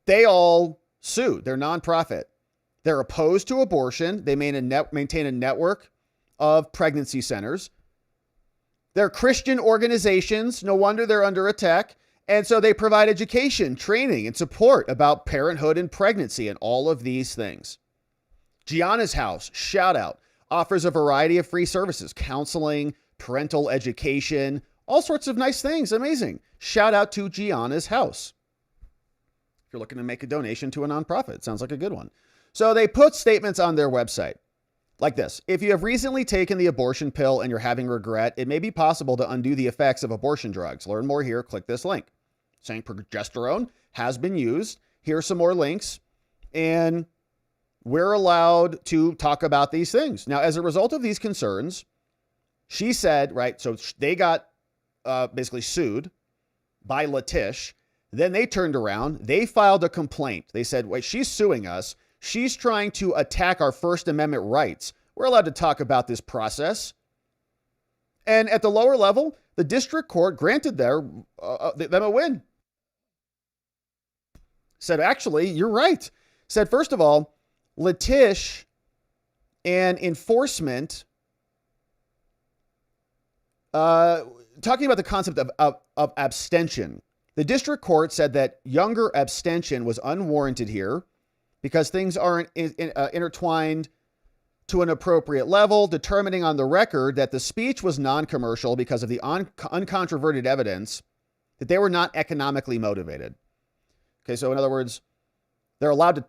They all sued. They're nonprofit. They're opposed to abortion. They maintain a network of pregnancy centers. They're Christian organizations. No wonder they're under attack. And so they provide education, training, and support about parenthood and pregnancy and all of these things. Gianna's House, shout out, offers a variety of free services, counseling, parental education, all sorts of nice things. Amazing. Shout out to Gianna's House. If you're looking to make a donation to a nonprofit, sounds like a good one. So they put statements on their website like this. If you have recently taken the abortion pill and you're having regret, it may be possible to undo the effects of abortion drugs. Learn more here. Click this link. Saying progesterone has been used. Here's some more links. And we're allowed to talk about these things. Now, as a result of these concerns, she said, right, so they got basically sued by Letitia. Then they turned around. They filed a complaint. They said, wait, she's suing us. She's trying to attack our First Amendment rights. We're allowed to talk about this process. And at the lower level, the district court granted them a win. Said, actually, you're right. Said, first of all, Letitia and enforcement, talking about the concept of abstention. The district court said that younger abstention was unwarranted here because things aren't intertwined to an appropriate level, determining on the record that the speech was non-commercial because of the uncontroverted evidence that they were not economically motivated. Okay, so in other words, they're allowed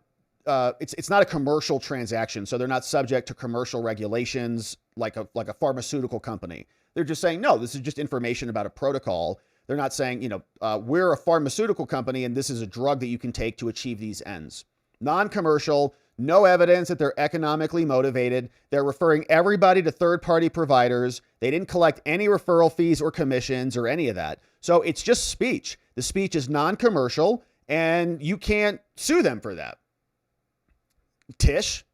to, it's not a commercial transaction, so they're not subject to commercial regulations like a pharmaceutical company. They're just saying, no, this is just information about a protocol. They're not saying, we're a pharmaceutical company and this is a drug that you can take to achieve these ends. Non-commercial, no evidence that they're economically motivated. They're referring everybody to third-party providers. They didn't collect any referral fees or commissions or any of that. So it's just speech. The speech is non-commercial and you can't sue them for that. Tish,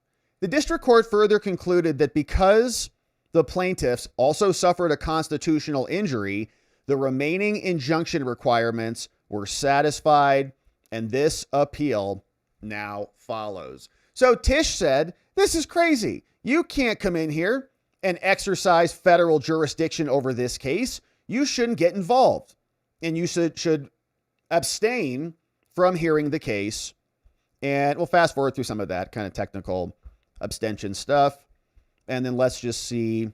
the district court further concluded that because the plaintiffs also suffered a constitutional injury, the remaining injunction requirements were satisfied, and this appeal now follows. So Tish said, this is crazy. You can't come in here and exercise federal jurisdiction over this case. You shouldn't get involved, and you should abstain from hearing the case. And we'll fast forward through some of that kind of technical abstention stuff. And then let's just see.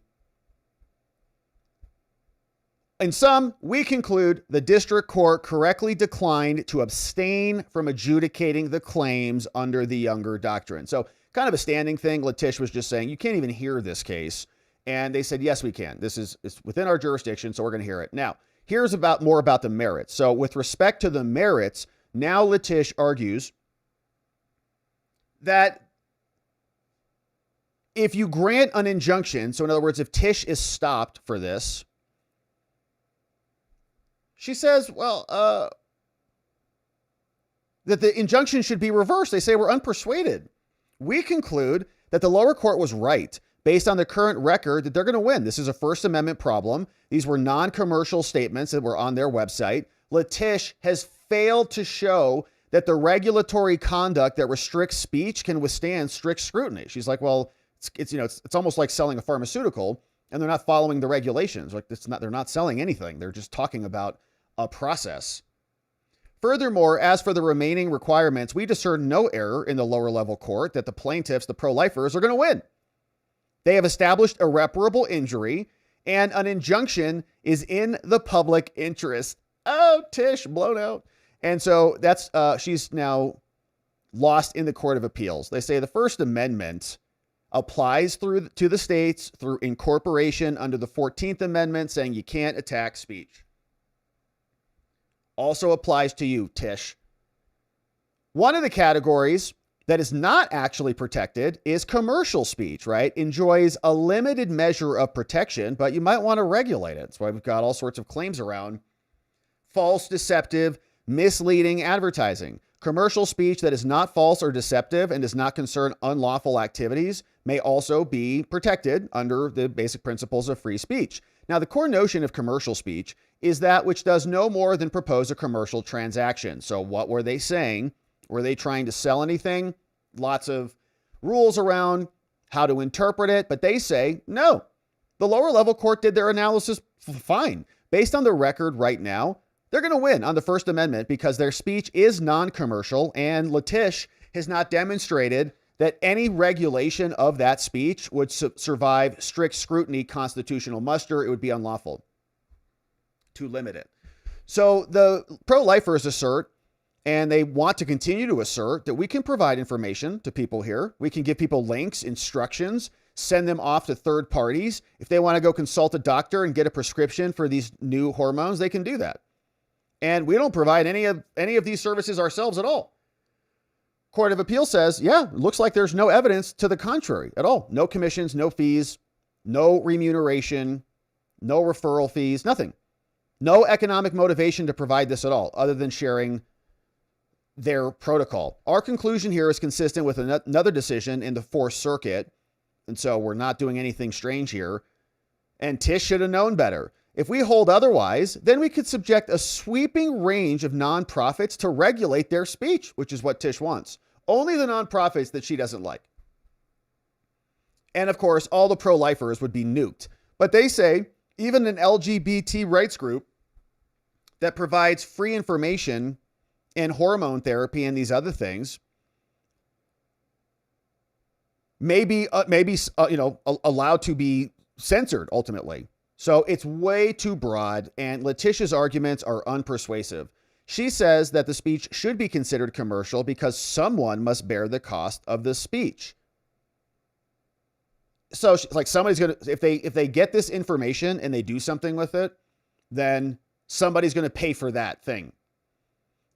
In sum, we conclude the district court correctly declined to abstain from adjudicating the claims under the Younger doctrine. So kind of a standing thing. Letitia was just saying, you can't even hear this case. And they said, yes, we can. This is within our jurisdiction, so we're going to hear it. Now, here's more about the merits. So with respect to the merits, now Letitia argues that if you grant an injunction, so in other words, if Tish is stopped for this, she says, that the injunction should be reversed. They say we're unpersuaded. We conclude that the lower court was right based on the current record that they're going to win. This is a First Amendment problem. These were non-commercial statements that were on their website. Letitia has failed to show that the regulatory conduct that restricts speech can withstand strict scrutiny. She's like, well, it's almost like selling a pharmaceutical and they're not following the regulations. Like they're not selling anything. They're just talking about a process. Furthermore, as for the remaining requirements, we discern no error in the lower level court that the plaintiffs, the pro-lifers, are going to win. They have established irreparable injury and an injunction is in the public interest. Oh, Tish, blown out. And so that's, she's now lost in the Court of Appeals. They say the First Amendment applies to the states through incorporation under the 14th Amendment, saying you can't attack speech. Also applies to you, Tish. One of the categories that is not actually protected is commercial speech, right? Enjoys a limited measure of protection, but you might want to regulate it. That's why we've got all sorts of claims around false, deceptive, misleading advertising. Commercial speech that is not false or deceptive and does not concern unlawful activities may also be protected under the basic principles of free speech. Now, the core notion of commercial speech is that which does no more than propose a commercial transaction. So what were they saying? Were they trying to sell anything? Lots of rules around how to interpret it, but they say no. The lower level court did their analysis fine. Based on the record right now, they're going to win on the First Amendment because their speech is non-commercial, and Letitia has not demonstrated that any regulation of that speech would survive strict scrutiny, constitutional muster. It would be unlawful to limit it. So the pro-lifers assert, and they want to continue to assert, that we can provide information to people here. We can give people links, instructions, send them off to third parties. If they want to go consult a doctor and get a prescription for these new hormones, they can do that. And we don't provide any of these services ourselves at all. Court of Appeal says, yeah, it looks like there's no evidence to the contrary at all. No commissions, no fees, no remuneration, no referral fees, nothing. No economic motivation to provide this at all, other than sharing their protocol. Our conclusion here is consistent with another decision in the Fourth Circuit. And so we're not doing anything strange here. and Tish should have known better. If we hold otherwise, then we could subject a sweeping range of nonprofits to regulate their speech, which is what Tish wants. Only the nonprofits that she doesn't like. And of course, all the pro-lifers would be nuked. But they say even an LGBT rights group that provides free information and hormone therapy and these other things may be allowed to be censored ultimately. So it's way too broad, and Letitia's arguments are unpersuasive. She says that the speech should be considered commercial because someone must bear the cost of the speech. So like somebody's going to, if they get this information and they do something with it, then somebody's going to pay for that thing.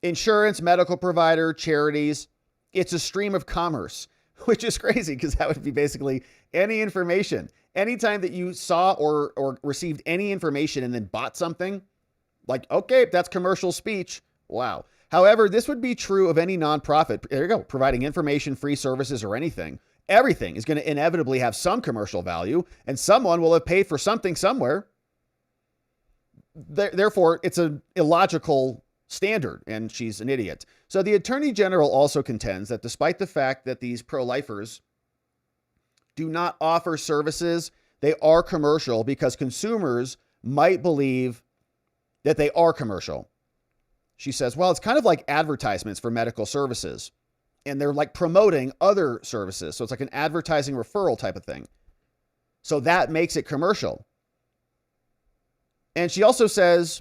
Insurance, medical provider, charities, it's a stream of commerce, which is crazy because that would be basically any information. Anytime that you saw or received any information and then bought something, like, okay, that's commercial speech. Wow. However, this would be true of any nonprofit. There you go. Providing information, free services, or anything. Everything is going to inevitably have some commercial value, and someone will have paid for something somewhere. Therefore, it's an illogical standard, and she's an idiot. So the Attorney General also contends that despite the fact that these pro-lifers do not offer services, they are commercial because consumers might believe that they are commercial. She says, well, it's kind of like advertisements for medical services, and they're like promoting other services. So it's like an advertising referral type of thing. So that makes it commercial. And she also says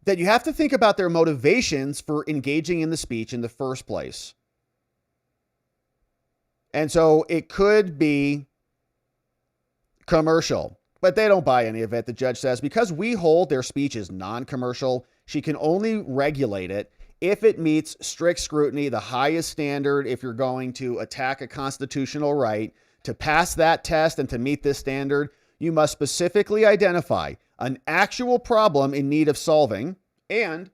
that you have to think about their motivations for engaging in the speech in the first place. And so it could be commercial, but they don't buy any of it. The judge says, because we hold their speech is non-commercial, she can only regulate it if it meets strict scrutiny, the highest standard. If you're going to attack a constitutional right, to pass that test and to meet this standard, you must specifically identify an actual problem in need of solving, and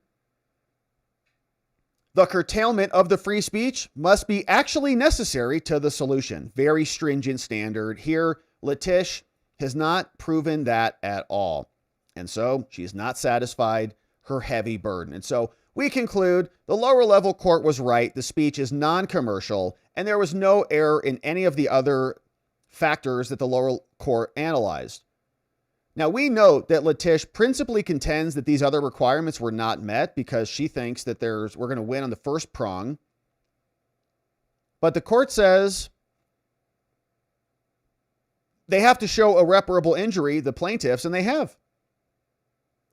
the curtailment of the free speech must be actually necessary to the solution. Very stringent standard. Here, Letitia has not proven that at all. And so she's not satisfied her heavy burden. And so we conclude the lower level court was right. The speech is non-commercial, and there was no error in any of the other factors that the lower court analyzed. Now, we note that Letitia principally contends that these other requirements were not met because she thinks that we're going to win on the first prong. But the court says they have to show irreparable injury, the plaintiffs, and they have.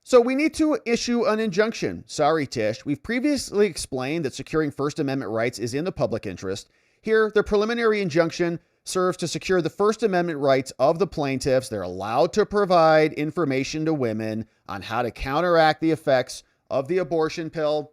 So we need to issue an injunction. Sorry, Tish. We've previously explained that securing First Amendment rights is in the public interest. Here, the preliminary injunction serves to secure the First Amendment rights of the plaintiffs. They're allowed to provide information to women on how to counteract the effects of the abortion pill.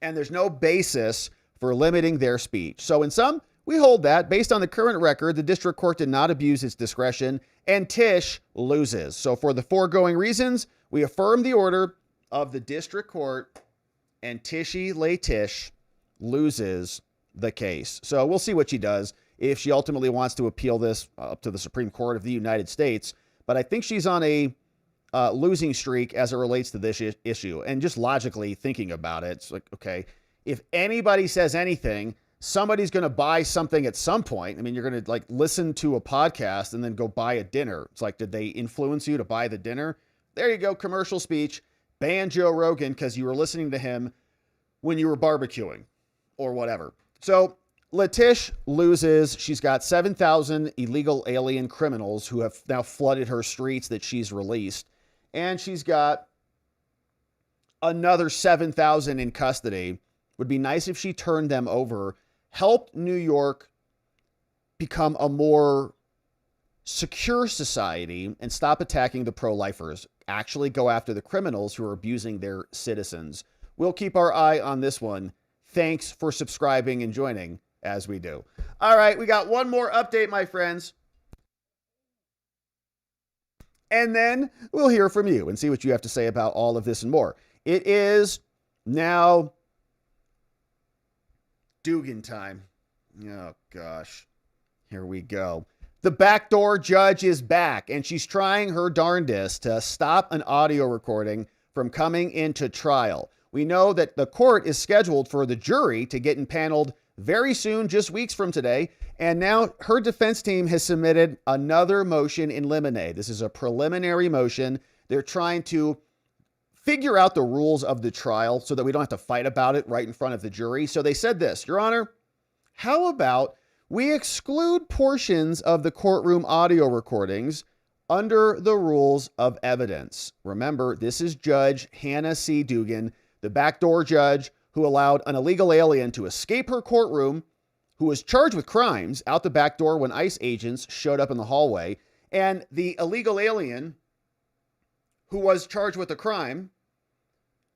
And there's no basis for limiting their speech. So in sum, we hold that based on the current record, the district court did not abuse its discretion and Tish loses. So for the foregoing reasons, we affirm the order of the district court and Tishy Letitia loses the case. So we'll see what she does if she ultimately wants to appeal this up to the Supreme Court of the United States. But I think she's on a losing streak as it relates to this issue. And just logically thinking about it, it's like, okay, if anybody says anything, somebody's going to buy something at some point. I mean, you're going to like listen to a podcast and then go buy a dinner. It's like, did they influence you to buy the dinner? There you go. Commercial speech. Ban Joe Rogan because you were listening to him when you were barbecuing or whatever. So Letitia loses. She's got 7,000 illegal alien criminals who have now flooded her streets that she's released. And she's got another 7,000 in custody. Would be nice if she turned them over, helped New York become a more secure society and stop attacking the pro-lifers. Actually go after the criminals who are abusing their citizens. We'll keep our eye on this one. Thanks for subscribing and joining as we do. All right, we got one more update, my friends. And then we'll hear from you and see what you have to say about all of this and more. It is now Dugan time. Oh, gosh. Here we go. The backdoor judge is back, and she's trying her darndest to stop an audio recording from coming into trial. We know that the court is scheduled for the jury to get impaneled very soon, just weeks from today. And now her defense team has submitted another motion in limine. This is a preliminary motion. They're trying to figure out the rules of the trial so that we don't have to fight about it right in front of the jury. So they said this, Your Honor, how about we exclude portions of the courtroom audio recordings under the rules of evidence? Remember, this is Judge Hannah C. Dugan, the backdoor judge who allowed an illegal alien to escape her courtroom, who was charged with crimes out the back door when ICE agents showed up in the hallway. And the illegal alien who was charged with a crime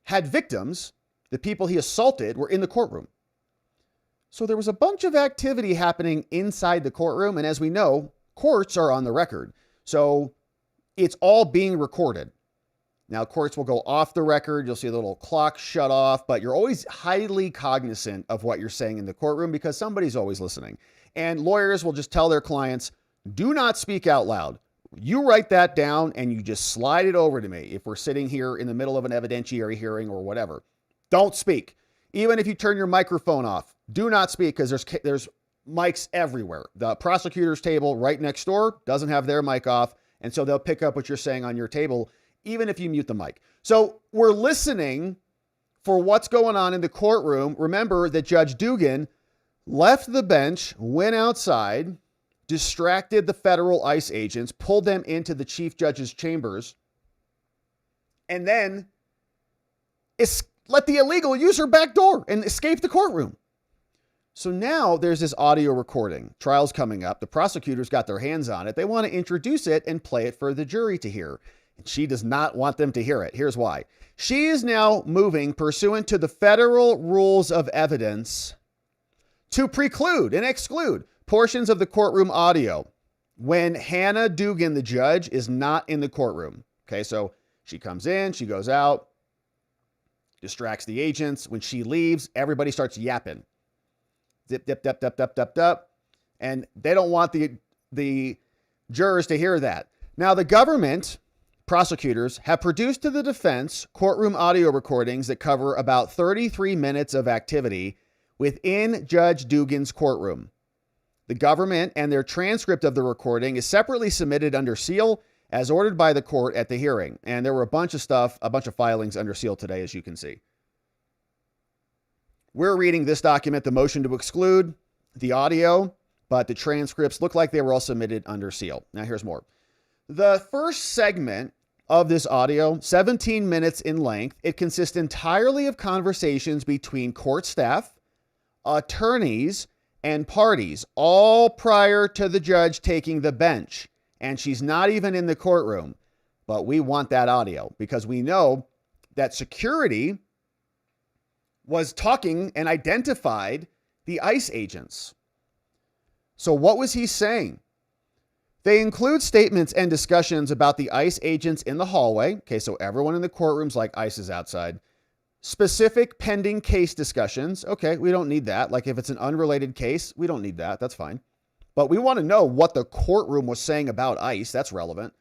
had victims. The people he assaulted were in the courtroom. So there was a bunch of activity happening inside the courtroom. And as we know, courts are on the record. So it's all being recorded. Now, courts will go off the record. You'll see a little clock shut off, but you're always highly cognizant of what you're saying in the courtroom because somebody's always listening. And lawyers will just tell their clients, do not speak out loud. You write that down and you just slide it over to me if we're sitting here in the middle of an evidentiary hearing or whatever. Don't speak. Even if you turn your microphone off, do not speak because there's mics everywhere. The prosecutor's table right next door doesn't have their mic off, and so they'll pick up what you're saying on your table, even if you mute the mic. So we're listening for what's going on in the courtroom. Remember that Judge Dugan left the bench, went outside, distracted the federal ICE agents, pulled them into the chief judge's chambers, and then let the illegal use her back door and escape the courtroom. So now there's this audio recording. Trial's coming up. The prosecutors got their hands on it. They want to introduce it and play it for the jury to hear. And she does not want them to hear it. Here's why. She is now moving pursuant to the federal rules of evidence to preclude and exclude portions of the courtroom audio when Hannah Dugan, the judge, is not in the courtroom. Okay, so she comes in, she goes out, distracts the agents. When she leaves, everybody starts yapping. Zip, dip, dip, dip, dip, dip, dip. And they don't want the jurors to hear that. Now, the government prosecutors have produced to the defense courtroom audio recordings that cover about 33 minutes of activity within Judge Dugan's courtroom. The government and their transcript of the recording is separately submitted under seal as ordered by the court at the hearing. And there were a bunch of filings under seal today, as you can see. We're reading this document, the motion to exclude the audio, but the transcripts look like they were all submitted under seal. Now, here's more. The first segment of this audio, 17 minutes in length, it consists entirely of conversations between court staff, attorneys, and parties, all prior to the judge taking the bench. And she's not even in the courtroom. But we want that audio because we know that security was talking and identified the ICE agents. So what was he saying? They include statements and discussions about the ICE agents in the hallway. Okay, so everyone in the courtroom's like ICE is outside. Specific pending case discussions. Okay, we don't need that. Like if it's an unrelated case, we don't need that. That's fine. But we want to know what the courtroom was saying about ICE. That's relevant.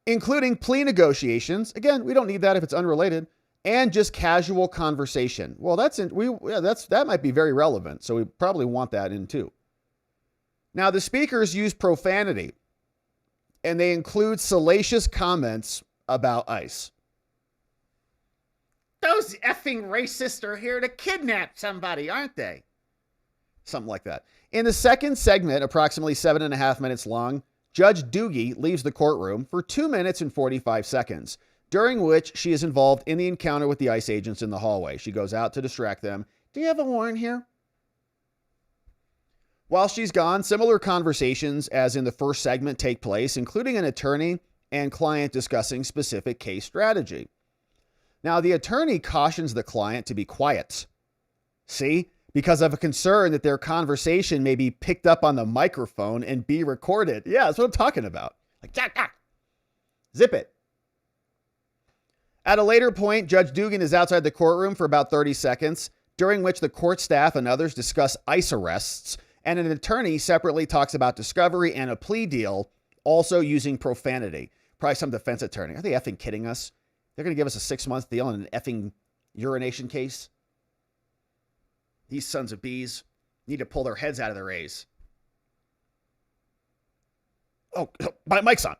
Including plea negotiations. Again, we don't need that if it's unrelated. And just casual conversation. Well, that might be very relevant. So we probably want that in too. Now, the speakers use profanity, and they include salacious comments about ICE. Those effing racists are here to kidnap somebody, aren't they? Something like that. In the second segment, approximately 7.5 minutes long, Judge Doogie leaves the courtroom for 2 minutes and 45 seconds, during which she is involved in the encounter with the ICE agents in the hallway. She goes out to distract them. Do you have a warrant here? While she's gone, similar conversations as in the first segment take place, including an attorney and client discussing specific case strategy. Now, the attorney cautions the client to be quiet. See? Because of a concern that their conversation may be picked up on the microphone and be recorded. Yeah, that's what I'm talking about. Like, zip it. At a later point, Judge Dugan is outside the courtroom for about 30 seconds, during which the court staff and others discuss ICE arrests And an attorney separately talks about discovery and a plea deal, also using profanity. Probably some defense attorney. Are they effing kidding us? They're going to give us a 6-month deal on an effing urination case? These sons of bees need to pull their heads out of their A's. Oh, my mic's on.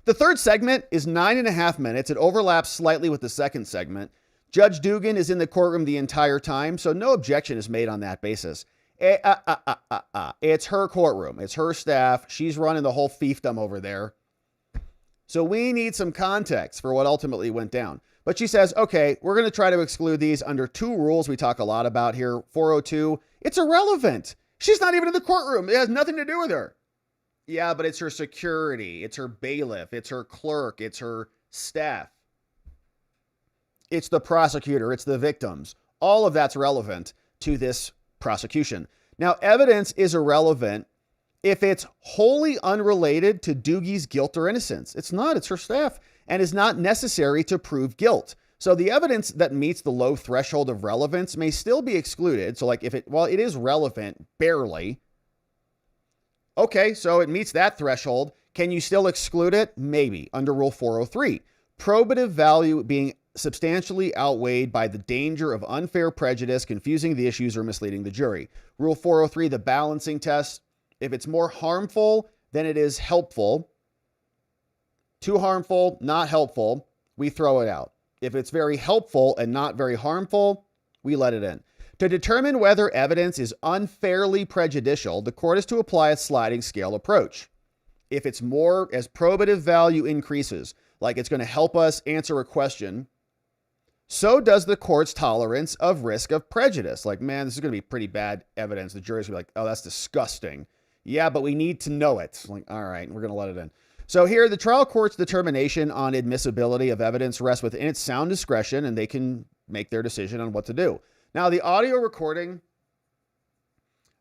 The third segment is 9.5 minutes. It overlaps slightly with the second segment. Judge Dugan is in the courtroom the entire time, so no objection is made on that basis. It's her courtroom. It's her staff. She's running the whole fiefdom over there. So we need some context for what ultimately went down. But she says, okay, we're going to try to exclude these under 2 rules we talk a lot about here. 402, it's irrelevant. She's not even in the courtroom. It has nothing to do with her. Yeah, but it's her security. It's her bailiff. It's her clerk. It's her staff. It's the prosecutor. It's the victims. All of that's relevant to this prosecution. Now, evidence is irrelevant if it's wholly unrelated to Doogie's guilt or innocence. It's not. It's her staff, and is not necessary to prove guilt. So the evidence that meets the low threshold of relevance may still be excluded. So like if it, well, it is relevant, barely. Okay, so it meets that threshold. Can you still exclude it? Maybe, under Rule 403. Probative value being substantially outweighed by the danger of unfair prejudice, confusing the issues, or misleading the jury. Rule 403, the balancing test. If it's more harmful than it is helpful, too harmful, not helpful, we throw it out. If it's very helpful and not very harmful, we let it in. To determine whether evidence is unfairly prejudicial, the court is to apply a sliding scale approach. If it's more, as probative value increases, like it's going to help us answer a question, so does the court's tolerance of risk of prejudice. Like, man, this is going to be pretty bad evidence. The jury's going to be like, oh, that's disgusting. Yeah, but we need to know it. Like, all right, we're going to let it in. So here, the trial court's determination on admissibility of evidence rests within its sound discretion, and they can make their decision on what to do. Now, the audio recording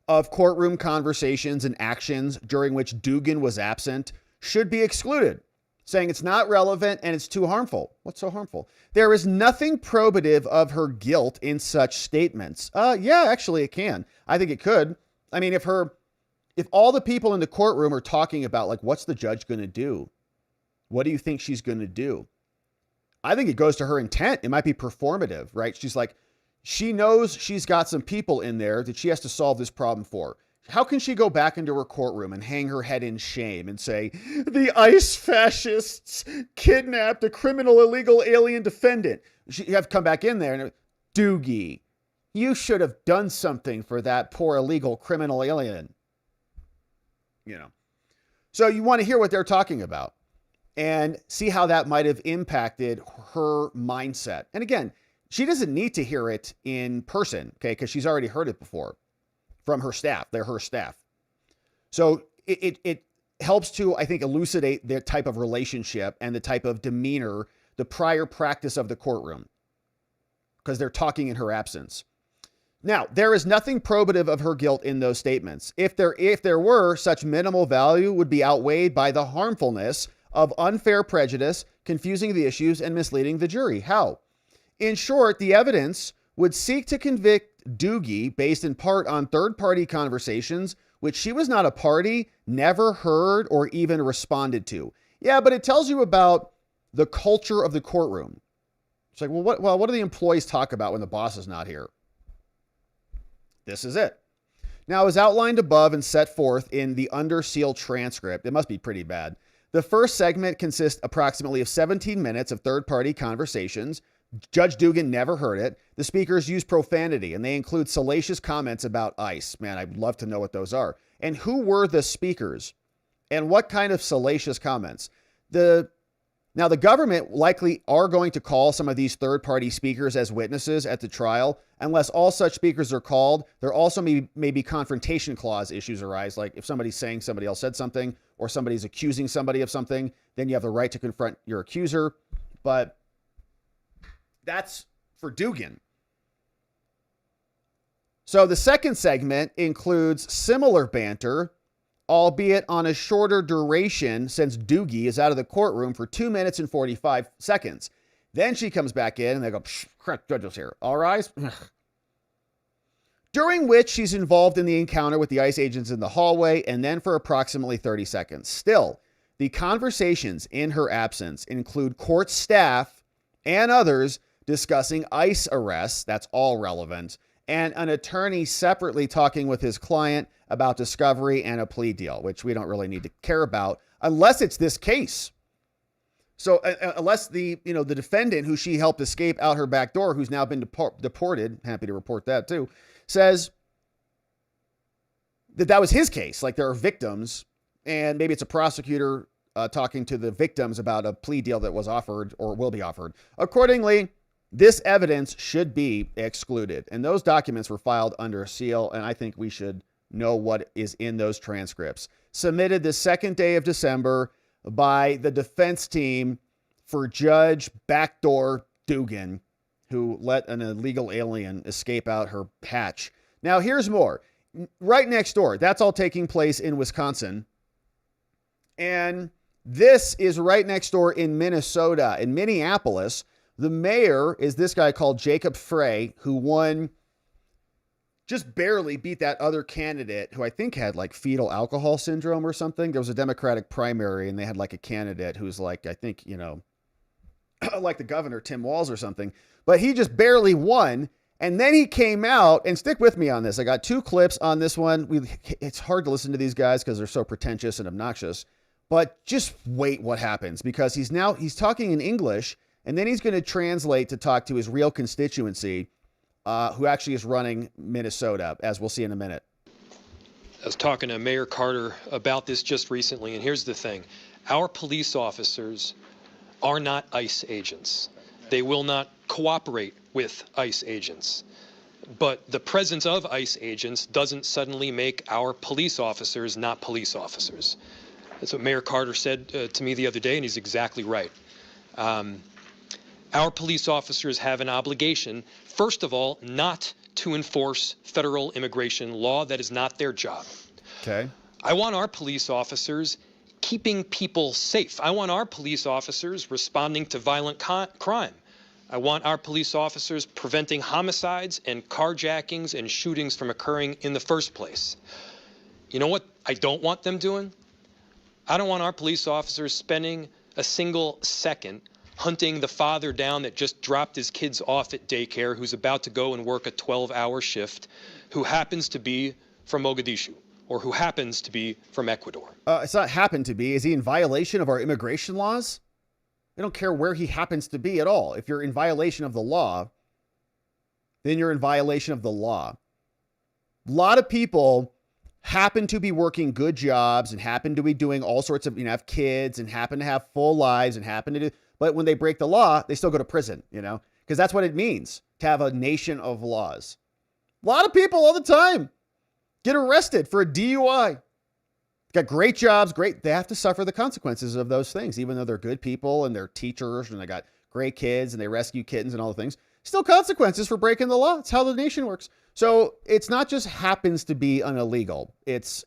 of courtroom conversations and actions during which Dugan was absent should be excluded, saying it's not relevant and it's too harmful. What's so harmful? There is nothing probative of her guilt in such statements. Yeah, actually it can. I think it could. I mean, if all the people in the courtroom are talking about, like, what's the judge going to do? What do you think she's going to do? I think it goes to her intent. It might be performative, right? She's like, she knows she's got some people in there that she has to solve this problem for. How can she go back into her courtroom and hang her head in shame and say, the ICE fascists kidnapped a criminal illegal alien defendant? You have to come back in there and, Doogie, you should have done something for that poor illegal criminal alien. You know, so you want to hear what they're talking about and see how that might have impacted her mindset. And again, she doesn't need to hear it in person, okay, because she's already heard it before from her staff. They're her staff. So it helps to, I think, elucidate their type of relationship and the type of demeanor, the prior practice of the courtroom, because they're talking in her absence. Now, there is nothing probative of her guilt in those statements. If there were, such minimal value would be outweighed by the harmfulness of unfair prejudice, confusing the issues, and misleading the jury. How? In short, the evidence would seek to convict Doogie based in part on third-party conversations, which she was not a party, never heard, or even responded to. Yeah, but it tells you about the culture of the courtroom. It's like, well, what do the employees talk about when the boss is not here? This is it. Now, as outlined above and set forth in the under seal transcript, it must be pretty bad. The first segment consists approximately of 17 minutes of third-party conversations. Judge Dugan never heard it. The speakers use profanity, and they include salacious comments about ICE. Man, I'd love to know what those are. And who were the speakers? And what kind of salacious comments? Now, the government likely are going to call some of these third-party speakers as witnesses at the trial. Unless all such speakers are called, there also may be confrontation clause issues arise. Like if somebody's saying somebody else said something, or somebody's accusing somebody of something, then you have the right to confront your accuser. But that's for Dugan. So the second segment includes similar banter, albeit on a shorter duration since Doogie is out of the courtroom for 2 minutes and 45 seconds. Then she comes back in and they go, correct, judges here. All rise. during which she's involved in the encounter with the ICE agents in the hallway, and then for approximately 30 seconds. Still, the conversations in her absence include court staff and others discussing ICE arrests, that's all relevant, and an attorney separately talking with his client about discovery and a plea deal, which we don't really need to care about unless it's this case. So unless the defendant who she helped escape out her back door, who's now been deported, happy to report that too, says that was his case. Like there are victims, and maybe it's a prosecutor talking to the victims about a plea deal that was offered or will be offered. Accordingly, this evidence should be excluded. And those documents were filed under seal, and I think we should know what is in those transcripts. Submitted the second day of December by the defense team for Judge Backdoor Dugan, who let an illegal alien escape out her hatch. Now, here's more. Right next door, that's all taking place in Wisconsin. And this is right next door in Minnesota. In Minneapolis, the mayor is this guy called Jacob Frey, who won, just barely beat that other candidate who I think had like fetal alcohol syndrome or something. There was a Democratic primary and they had like a candidate who's like, I think, like the governor, Tim Walz or something, but he just barely won. And then he came out, and stick with me on this. I got two clips on this one. It's hard to listen to these guys because they're so pretentious and obnoxious, but just wait what happens, because he's talking in English, and then he's going to translate to talk to his real constituency, who actually is running Minnesota, as we'll see in a minute. I was talking to Mayor Carter about this just recently, and here's the thing. Our police officers are not ICE agents. They will not cooperate with ICE agents. But the presence of ICE agents doesn't suddenly make our police officers not police officers. That's what Mayor Carter said to me the other day, and he's exactly right. Our police officers have an obligation, first of all, not to enforce federal immigration law. That is not their job. Okay. I want our police officers keeping people safe. I want our police officers responding to violent crime. I want our police officers preventing homicides and carjackings and shootings from occurring in the first place. You know what I don't want them doing? I don't want our police officers spending a single second hunting the father down that just dropped his kids off at daycare, who's about to go and work a 12-hour shift, who happens to be from Mogadishu, or who happens to be from Ecuador. It's not happen to be. Is he in violation of our immigration laws? I don't care where he happens to be at all. If you're in violation of the law, then you're in violation of the law. A lot of people happen to be working good jobs and happen to be doing all sorts of, have kids and happen to have full lives and happen to do, but when they break the law, they still go to prison, because that's what it means to have a nation of laws. A lot of people all the time get arrested for a DUI. Got great jobs, they have to suffer the consequences of those things, even though they're good people and they're teachers and they got great kids and they rescue kittens and all the things. Still consequences for breaking the law. It's how the nation works. So it's not just happens to be an illegal. He's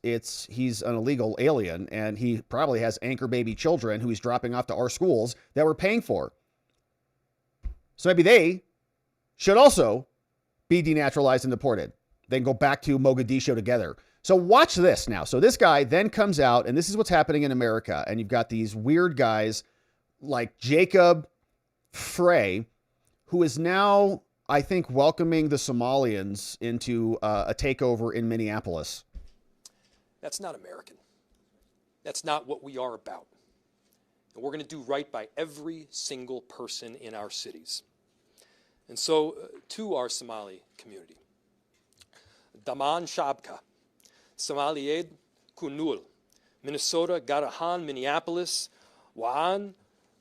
an illegal alien, and he probably has anchor baby children who he's dropping off to our schools that we're paying for. So maybe they should also be denaturalized and deported. Then go back to Mogadishu together. So watch this now. So this guy then comes out, and this is what's happening in America. And you've got these weird guys like Jacob Frey, who is now, I think, welcoming the Somalians into a takeover in Minneapolis. That's not American. That's not what we are about. And we're going to do right by every single person in our cities. And so to our Somali community, Daman Shabka, Somalied Kunul, Minnesota, Garahan, Minneapolis, Waan,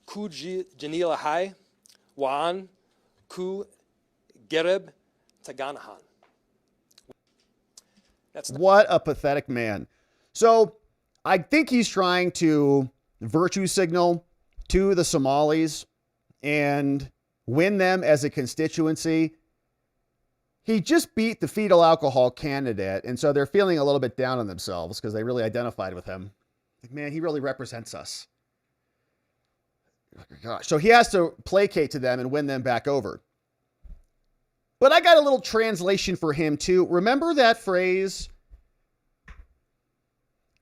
Kuji Janilahai, Waan, Ku Gereb, Taganahan. What a pathetic man. So I think he's trying to virtue signal to the Somalis and win them as a constituency. He just beat the fetal alcohol candidate, and so they're feeling a little bit down on themselves because they really identified with him. Like, man, he really represents us. Gosh. So he has to placate to them and win them back over. But I got a little translation for him too. Remember that phrase,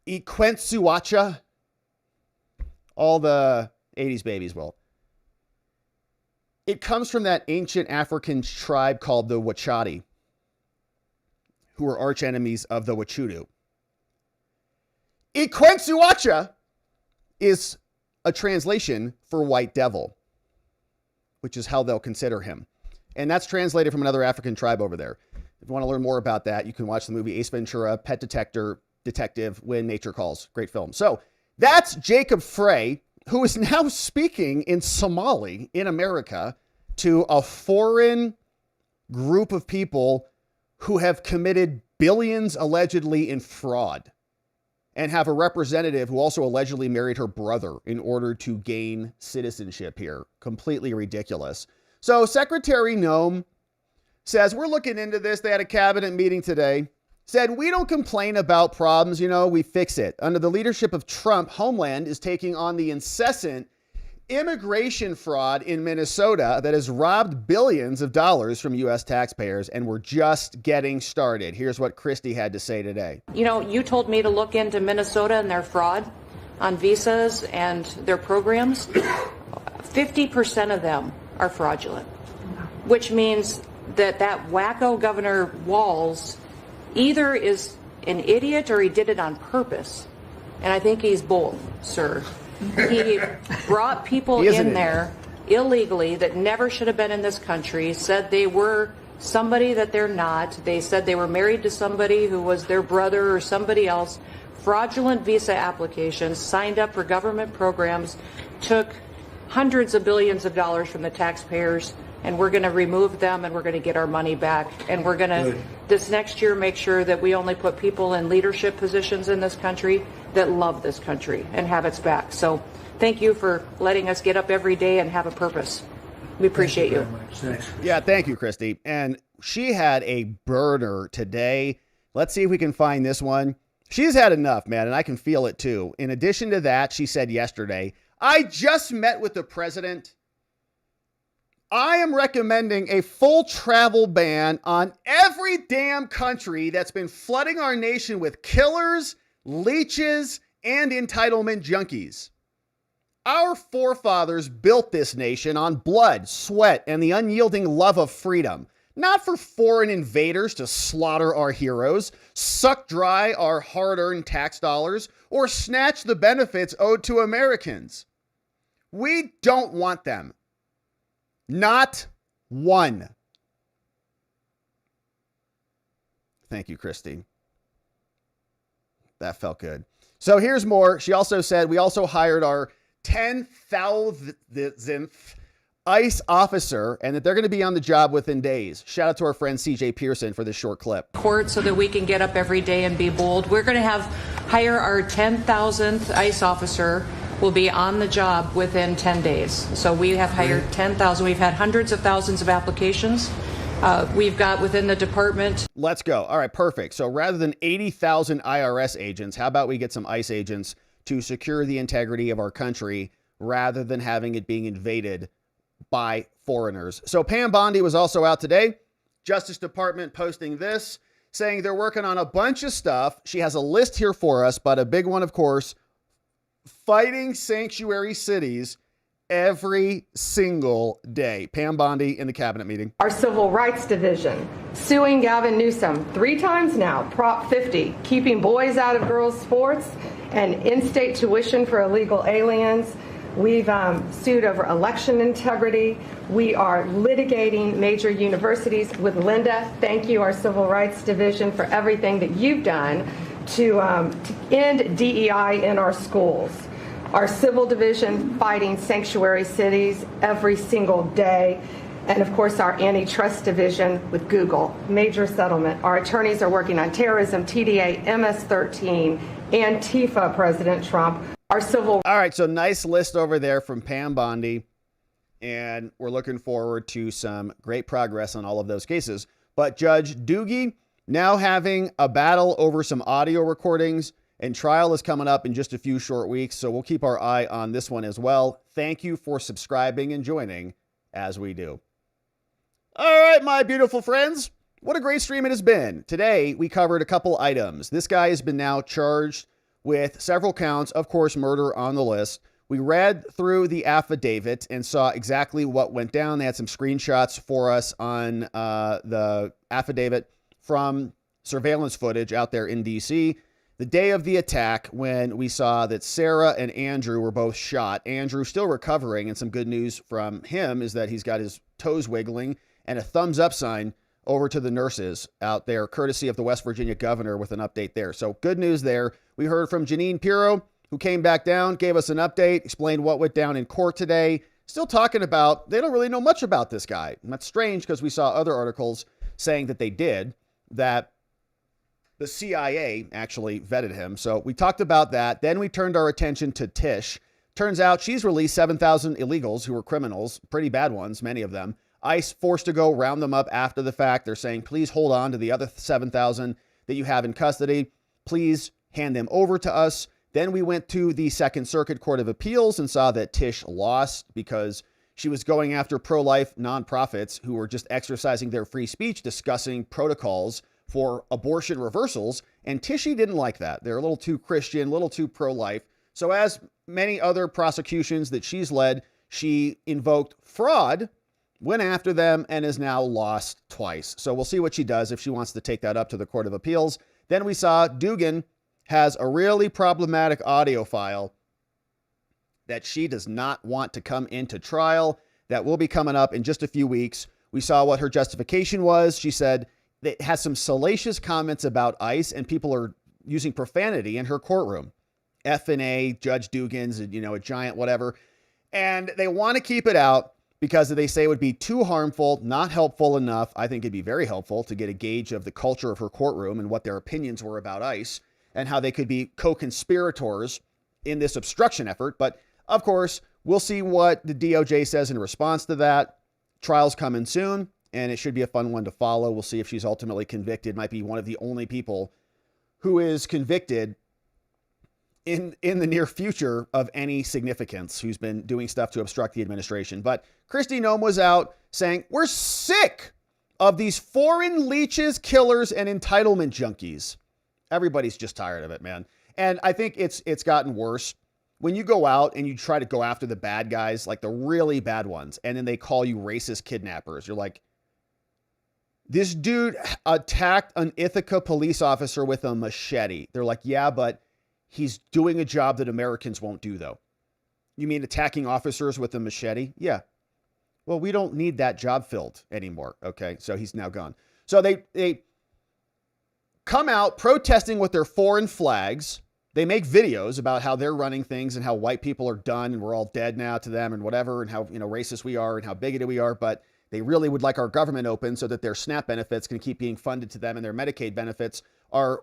Ikwentsuacha? All the 80s babies will. It comes from that ancient African tribe called the Wachati, who were arch enemies of the Wachudu. Ikwentsuacha is a translation for white devil, which is how they'll consider him. And that's translated from another African tribe over there. If you want to learn more about that, you can watch the movie Ace Ventura, Pet Detective, When Nature Calls. Great film. So that's Jacob Frey, who is now speaking in Somali in America to a foreign group of people who have committed billions allegedly in fraud and have a representative who also allegedly married her brother in order to gain citizenship here. Completely ridiculous. So Secretary Noem says, we're looking into this. They had a cabinet meeting today. Said, we don't complain about problems, we fix it. Under the leadership of Trump, Homeland is taking on the incessant immigration fraud in Minnesota that has robbed billions of dollars from U.S. taxpayers, and we're just getting started. Here's what Christie had to say today. You told me to look into Minnesota and their fraud on visas and their programs. 50% of them are fraudulent, which means that wacko Governor Walz either is an idiot or he did it on purpose. And I think he's both, sir. He brought people in there illegally that never should have been in this country, said they were somebody that they're not. They said they were married to somebody who was their brother or somebody else. Fraudulent visa applications, signed up for government programs, took hundreds of billions of dollars from the taxpayers, and we're going to remove them and we're going to get our money back. And we're going to, this next year, make sure that we only put people in leadership positions in this country that love this country and have its back. So thank you for letting us get up every day and have a purpose. We appreciate you. Yeah, thank you, Christy. And she had a burner today. Let's see if we can find this one. She's had enough, man, and I can feel it too. In addition to that, she said yesterday, I just met with the president. I am recommending a full travel ban on every damn country that's been flooding our nation with killers, leeches, and entitlement junkies. Our forefathers built this nation on blood, sweat, and the unyielding love of freedom, not for foreign invaders to slaughter our heroes, suck dry our hard-earned tax dollars, or snatch the benefits owed to Americans. We don't want them. Not one. Thank you, Christy. That felt good. So here's more. She also said, we also hired our 10,000th ICE officer and that they're going to be on the job within days. Shout out to our friend CJ Pearson for this short clip. Court so that we can get up every day and be bold. We're going to hire our 10,000th ICE officer will be on the job within 10 days. So we have hired 10,000. We've had hundreds of thousands of applications. We've got within the department. Let's go. All right, perfect. So rather than 80,000 IRS agents, how about we get some ICE agents to secure the integrity of our country rather than having it being invaded by foreigners. So Pam Bondi was also out today. Justice Department posting this, saying they're working on a bunch of stuff. She has a list here for us, but a big one, of course, fighting sanctuary cities every single day. Pam Bondi in the cabinet meeting. Our Civil Rights Division suing Gavin Newsom 3 times now, Prop 50, keeping boys out of girls' sports and in-state tuition for illegal aliens. We've sued over election integrity. We are litigating major universities with Linda. Thank you, our Civil Rights Division, for everything that you've done to end DEI in our schools. Our Civil Division fighting sanctuary cities every single day. And of course, our Antitrust Division with Google, major settlement. Our attorneys are working on terrorism, TDA, MS-13, Antifa, President Trump. Our civil. All right, so nice list over there from Pam Bondi. And we're looking forward to some great progress on all of those cases. But Judge Dugan now having a battle over some audio recordings, and trial is coming up in just a few short weeks. So we'll keep our eye on this one as well. Thank you for subscribing and joining as we do. All right, my beautiful friends. What a great stream it has been. Today, we covered a couple items. This guy has been now charged with several counts, of course, murder on the list. We read through the affidavit and saw exactly what went down. They had some screenshots for us on the affidavit from surveillance footage out there in D.C. The day of the attack, when we saw that Sarah and Andrew were both shot. Andrew still recovering, and some good news from him is that he's got his toes wiggling and a thumbs up sign over to the nurses out there, courtesy of the West Virginia governor, with an update there. So good news there. We heard from Janine Piro, who came back down, gave us an update, explained what went down in court today. Still talking about, they don't really know much about this guy. And that's strange because we saw other articles saying that they did, that the CIA actually vetted him. So we talked about that. Then we turned our attention to Tish. Turns out she's released 7,000 illegals who were criminals, pretty bad ones, many of them. ICE forced to go round them up after the fact. They're saying, please hold on to the other 7,000 that you have in custody. Please hand them over to us. Then we went to the Second Circuit Court of Appeals and saw that Tish lost because she was going after pro-life nonprofits who were just exercising their free speech, discussing protocols for abortion reversals. And Tishy didn't like that. They're a little too Christian, a little too pro-life. So as many other prosecutions that she's led, she invoked fraud, went after them, and is now lost twice. So we'll see what she does if she wants to take that up to the Court of Appeals. Then we saw Dugan has a really problematic audio file that she does not want to come into trial. That will be coming up in just a few weeks. We saw what her justification was. She said it has some salacious comments about ICE, and people are using profanity in her courtroom. F&A, Judge Dugan's, a giant whatever. And they want to keep it out because they say it would be too harmful, not helpful enough. I think it'd be very helpful to get a gauge of the culture of her courtroom and what their opinions were about ICE and how they could be co-conspirators in this obstruction effort. But of course, we'll see what the DOJ says in response to that. Trial's coming soon, and it should be a fun one to follow. We'll see if she's ultimately convicted. Might be one of the only people who is convicted in the near future of any significance who's been doing stuff to obstruct the administration. But Kristi Noem was out saying, we're sick of these foreign leeches, killers, and entitlement junkies. Everybody's just tired of it, man. And I think it's gotten worse. When you go out and you try to go after the bad guys, like the really bad ones, and then they call you racist kidnappers, you're like, this dude attacked an Ithaca police officer with a machete. They're like, yeah, but he's doing a job that Americans won't do, though. You mean attacking officers with a machete? Yeah. Well, we don't need that job filled anymore. Okay, so he's now gone. So they come out protesting with their foreign flags. They make videos about how they're running things and how white people are done and we're all dead now to them and whatever, and how racist we are and how bigoted we are. But they really would like our government open so that their SNAP benefits can keep being funded to them, and their Medicaid benefits are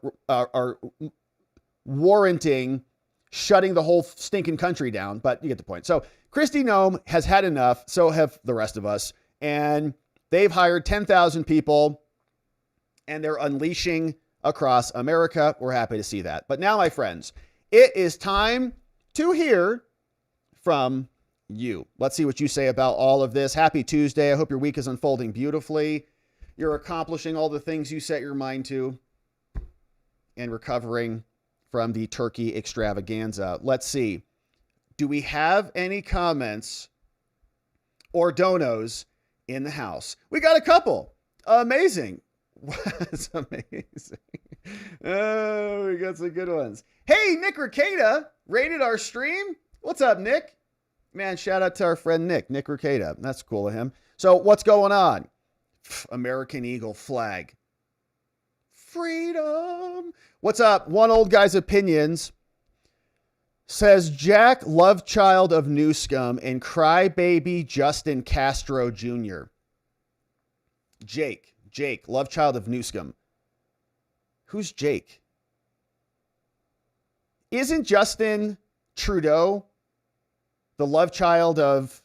warranting shutting the whole stinking country down. But you get the point. So Kristi Noem has had enough. So have the rest of us. And they've hired 10,000 people and they're unleashing across America. We're happy to see that. But now, my friends, it is time to hear from you. Let's see what you say about all of this. Happy Tuesday. I hope your week is unfolding beautifully. You're accomplishing all the things you set your mind to and recovering from the turkey extravaganza. Let's see. Do we have any comments or donos in the house? We got a couple. Amazing. That's amazing. Oh, we got some good ones. Hey, Nick Ricada rated our stream. What's up, Nick? Man, shout out to our friend Nick Ricada. That's cool of him. So what's going on? American Eagle flag. Freedom. What's up? One old guy's opinions says Jack, love child of New Scum, and crybaby Justin Castro Jr. Jake, love child of New Scum. Who's Jake? Isn't Justin Trudeau the love child of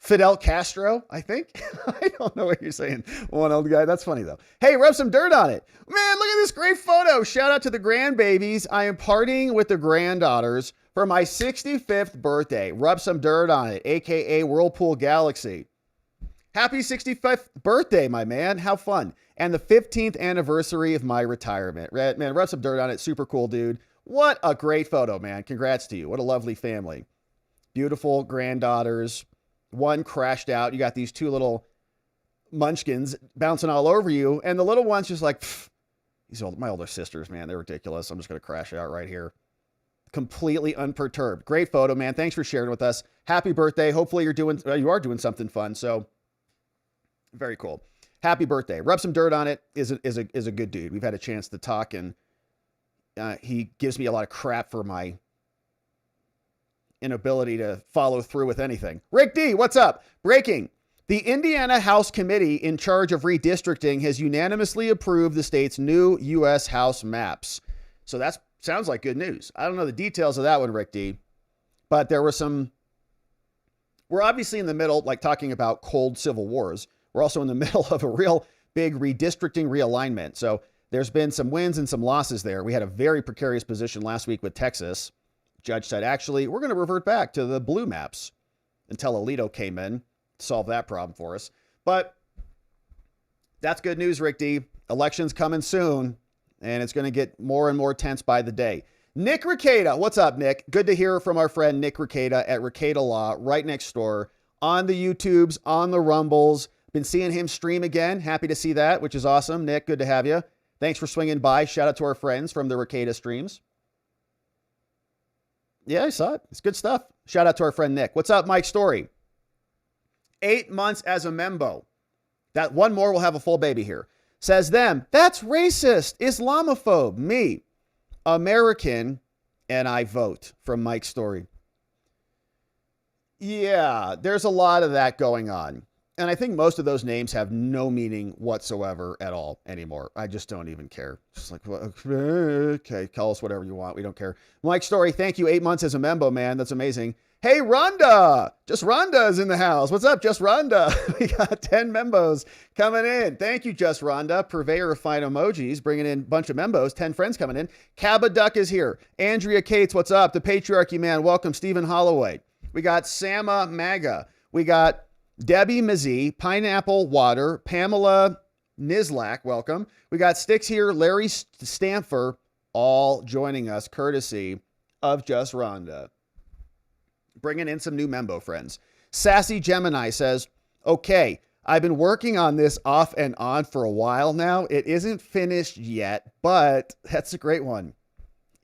Fidel Castro, I think? I don't know what you're saying, one old guy. That's funny, though. Hey, rub some dirt on it. Man, look at this great photo. Shout out to the grandbabies. I am partying with the granddaughters for my 65th birthday. Rub some dirt on it, a.k.a. Whirlpool Galaxy. Happy 65th birthday, my man. How fun. And the 15th anniversary of my retirement. Man, rub some dirt on it. Super cool, dude. What a great photo, man. Congrats to you. What a lovely family. Beautiful granddaughters. One crashed out. You got these two little munchkins bouncing all over you. And the little one's just like, my older sisters, man, they're ridiculous. I'm just going to crash out right here. Completely unperturbed. Great photo, man. Thanks for sharing with us. Happy birthday. Hopefully you are doing something fun. So very cool. Happy birthday. Rub some dirt on it is a good dude. We've had a chance to talk, and he gives me a lot of crap for my inability to follow through with anything. Rick D, what's up? Breaking. The Indiana House Committee in charge of redistricting has unanimously approved the state's new U.S. House maps. So that sounds like good news. I don't know the details of that one, Rick D, but there were some. We're obviously in the middle, like talking about cold civil wars. We're also in the middle of a real big redistricting realignment. So there's been some wins and some losses there. We had a very precarious position last week with Texas. Judge said, actually, we're going to revert back to the blue maps until Alito came in, solved that problem for us. But that's good news, Rick D. Election's coming soon, and it's going to get more and more tense by the day. Nick Rekieta. What's up, Nick? Good to hear from our friend Nick Rekieta at Rekieta Law right next door on the YouTubes, on the Rumbles. Been seeing him stream again. Happy to see that, which is awesome. Nick, good to have you. Thanks for swinging by. Shout out to our friends from the Rekieta streams. Yeah, I saw it. It's good stuff. Shout out to our friend Nick. What's up, Mike Story? 8 months as a membo. That one more will have a full baby here. Says them, that's racist, Islamophobe, me, American, and I vote, from Mike Story. Yeah, there's a lot of that going on. And I think most of those names have no meaning whatsoever at all anymore. I just don't even care. Just like, well, okay, call us whatever you want. We don't care. Mike Story, thank you. 8 months as a membo, man. That's amazing. Hey, Rhonda. Just Rhonda is in the house. What's up, Just Rhonda? We got 10 membos coming in. Thank you, Just Rhonda. Purveyor of fine emojis, bringing in a bunch of membos. 10 friends coming in. Cabba Duck is here. Andrea Cates, what's up? The Patriarchy Man, welcome. Stephen Holloway. We got Sama Maga. We got Debbie Mazzie, Pineapple Water, Pamela Nizlak, welcome. We got Sticks here, Larry Stamfer, all joining us courtesy of Just Rhonda. Bringing in some new membo friends. Sassy Gemini says, okay, I've been working on this off and on for a while now. It isn't finished yet, but that's a great one.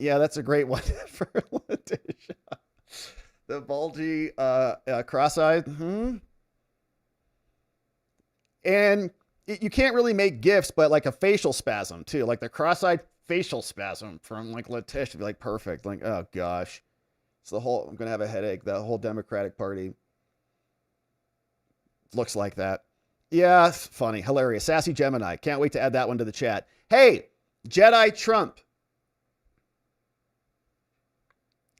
Yeah, that's a great one for Letitia. The bulgy, cross-eyed. And you can't really make gifts, but like a facial spasm too. Like the cross-eyed facial spasm from like Letitia. Be like perfect. Like, oh gosh. It's the whole, I'm going to have a headache. The whole Democratic Party looks like that. Yeah, funny. Hilarious. Sassy Gemini. Can't wait to add that one to the chat. Hey, Jedi Trump.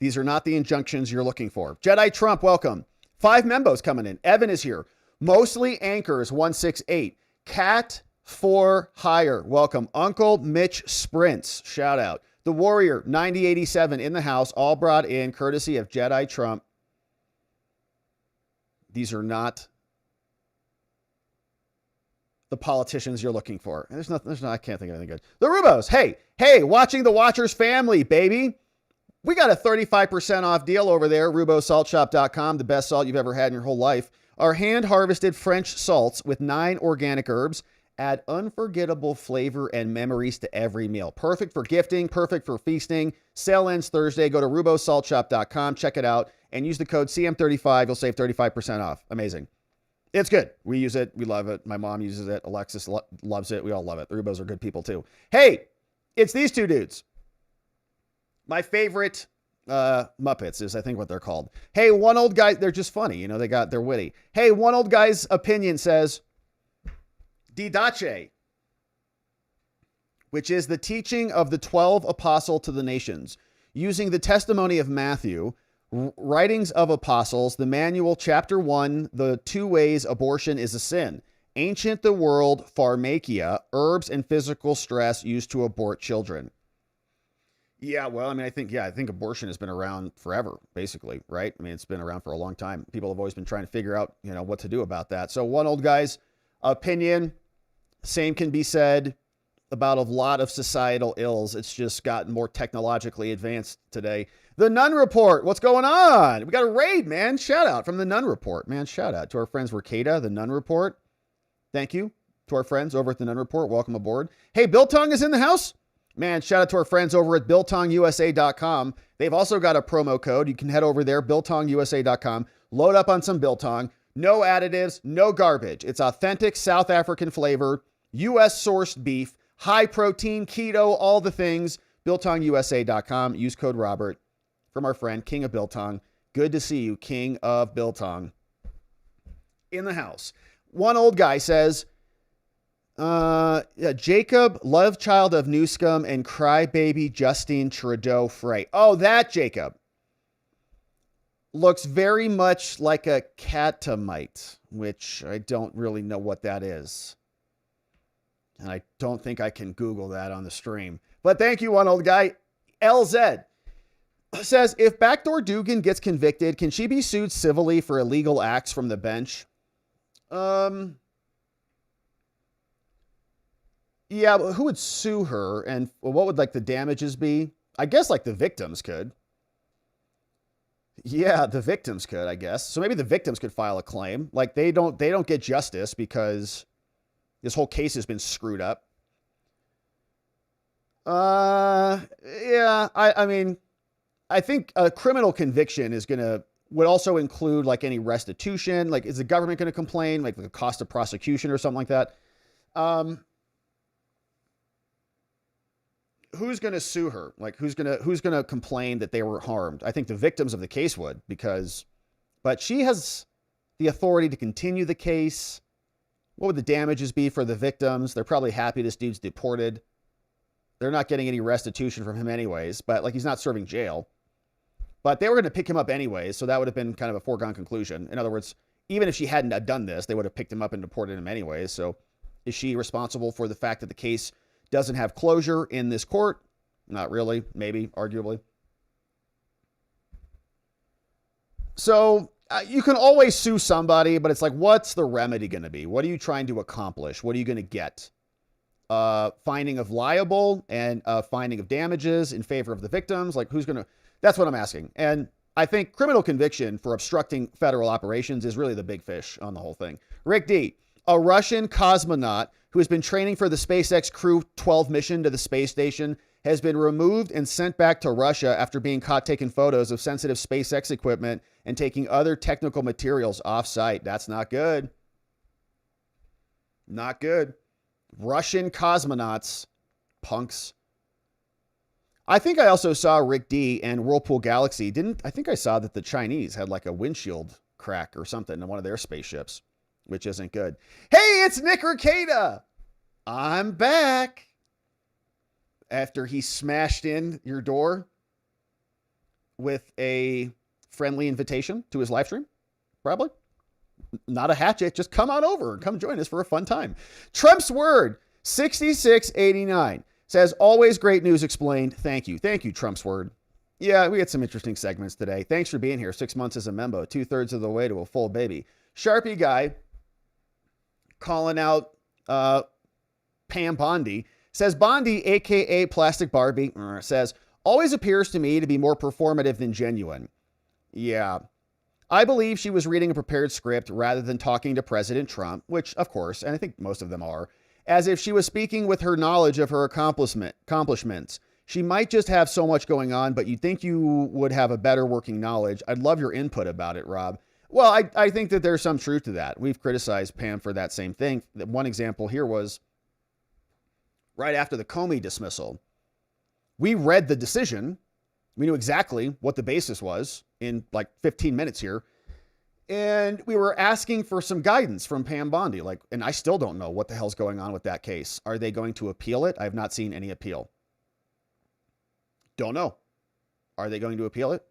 These are not the injunctions you're looking for. Jedi Trump, welcome. 5 membos coming in. Evan is here. Mostly Anchors 168. Cat for Hire. Welcome. Uncle Mitch Sprints. Shout out. The Warrior 9087 in the house. All brought in courtesy of Jedi Trump. These are not the politicians you're looking for. There's no, I can't think of anything good. The Rubos. Hey, watching the Watchers family, baby. We got a 35% off deal over there. RuboSaltShop.com. The best salt you've ever had in your whole life. Our hand-harvested French salts with 9 organic herbs add unforgettable flavor and memories to every meal. Perfect for gifting, perfect for feasting. Sale ends Thursday. Go to RuboSaltShop.com, check it out, and use the code CM35. You'll save 35% off. Amazing. It's good. We use it. We love it. My mom uses it. Alexis loves it. We all love it. The Rubos are good people too. Hey, it's these two dudes. My favorite Muppets is, I think, what they're called. Hey, one old guy, they're just funny. You know, they're witty. Hey, one old guy's opinion says, Didache, which is the teaching of the 12 apostle to the nations, using the testimony of Matthew, writings of apostles, the manual, chapter 1, the 2 ways abortion is a sin, ancient the world, pharmakia, herbs and physical stress used to abort children. Yeah, well, I mean, I think abortion has been around forever, basically, right? I mean, it's been around for a long time. People have always been trying to figure out, what to do about that. So one old guy's opinion, same can be said about a lot of societal ills. It's just gotten more technologically advanced today. The Nun Report, what's going on? We got a raid, man. Shout out from the Nun Report, man. Shout out to our friends Rakeda, the Nun Report. Thank you to our friends over at the Nun Report. Welcome aboard. Hey, Biltong is in the house. Man, shout out to our friends over at biltongusa.com. They've also got a promo code. You can head over there, biltongusa.com, load up on some biltong. No additives, no garbage. It's authentic South African flavor, U.S. sourced beef, high protein, keto, all the things. biltongusa.com. Use code Robert from our friend King of Biltong. Good to see you, King of Biltong. In the house. One old guy says, Jacob, love child of Newscomb and crybaby Justine Trudeau Frey. Oh, that Jacob looks very much like a catamite, which I don't really know what that is. And I don't think I can Google that on the stream. But thank you, one old guy. LZ says, if Backdoor Dugan gets convicted, can she be sued civilly for illegal acts from the bench? Yeah, but who would sue her, and what would the damages be? I guess the victims could. Yeah, the victims could, I guess. So maybe the victims could file a claim. They don't get justice because this whole case has been screwed up. Yeah, I mean, I think a criminal conviction would also include any restitution. Is the government going to complain? The cost of prosecution or something like that? Who's going to sue her? Who's going to complain that they were harmed? I think the victims of the case would, but she has the authority to continue the case. What would the damages be for the victims? They're probably happy this dude's deported. They're not getting any restitution from him anyways, but he's not serving jail. But they were going to pick him up anyways, so that would have been kind of a foregone conclusion. In other words, even if she hadn't done this, they would have picked him up and deported him anyways. So is she responsible for the fact that the case doesn't have closure in this court? Not really. Maybe, arguably. So you can always sue somebody, but it's what's the remedy going to be? What are you trying to accomplish? What are you going to get? Finding of liable and finding of damages in favor of the victims? Who's going to... That's what I'm asking. And I think criminal conviction for obstructing federal operations is really the big fish on the whole thing. Rick D., a Russian cosmonaut who has been training for the SpaceX Crew 12 mission to the space station, has been removed and sent back to Russia after being caught taking photos of sensitive SpaceX equipment and taking other technical materials off-site. That's not good. Not good. Russian cosmonauts, punks. I think I also saw Rick D and Whirlpool Galaxy. I think I saw that the Chinese had a windshield crack or something in one of their spaceships, which isn't good. Hey, it's Nick Rakeda. I'm back. After he smashed in your door with a friendly invitation to his live stream, probably. Not a hatchet. Just come on over and come join us for a fun time. Trump's Word 6689 says, always great news explained. Thank you. Thank you, Trump's Word. Yeah, we had some interesting segments today. Thanks for being here. 6 months as a member, 2/3 of the way to a full baby. Sharpie guy calling out Pam Bondi says, Bondi, aka Plastic Barbie, says, always appears to me to be more performative than genuine. Yeah. I believe she was reading a prepared script rather than talking to President Trump, which, of course, and I think most of them are, as if she was speaking with her knowledge of her accomplishments. She might just have so much going on, but you'd think you would have a better working knowledge. I'd love your input about it, Rob. Well, I think that there's some truth to that. We've criticized Pam for that same thing. One example here was right after the Comey dismissal. We read the decision. We knew exactly what the basis was in 15 minutes here. And we were asking for some guidance from Pam Bondi. And I still don't know what the hell's going on with that case. Are they going to appeal it? I have not seen any appeal. Don't know. Are they going to appeal it?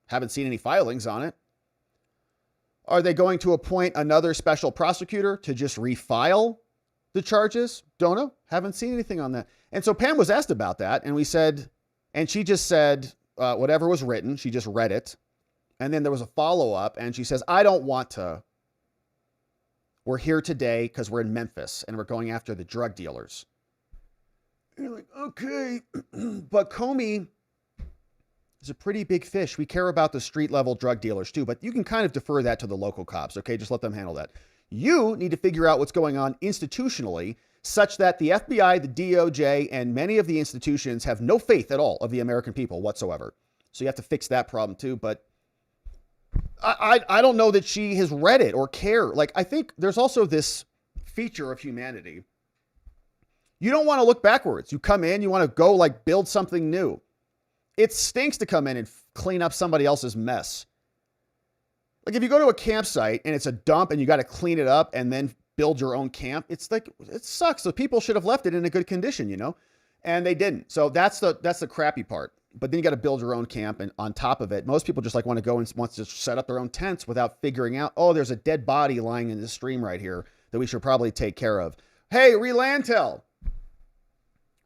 Haven't seen any filings on it. Are they going to appoint another special prosecutor to just refile the charges? Don't know. Haven't seen anything on that. And so Pam was asked about that. And we said, And she just said whatever was written. She just read it. And then there was a follow-up, and she says, I don't want to. We're here today because we're in Memphis, and we're going after the drug dealers. And you're like, okay. But Comey is a pretty big fish. We care about the street-level drug dealers, too. But you can kind of defer that to the local cops, okay? Just let them handle that. You need to figure out what's going on institutionally, such that the FBI, the DOJ, and many of the institutions have no faith at all of the American people whatsoever. So you have to fix that problem, too. But I don't know that she has read it or care. Like, I think there's also this feature of humanity. You don't want to look backwards. You come in, you want to go like build something new. It stinks to come in and clean up somebody else's mess. Like if you go to a campsite and it's a dump and you got to clean it up and then build your own camp, it's like, it sucks. The people should have left it in a good condition, you know, and they didn't. So that's the crappy part. But then you got to build your own camp, and on top of it, most people just like want to go and want to set up their own tents without figuring out, oh, there's a dead body lying in this stream right here that we should probably take care of. Hey, Relantel.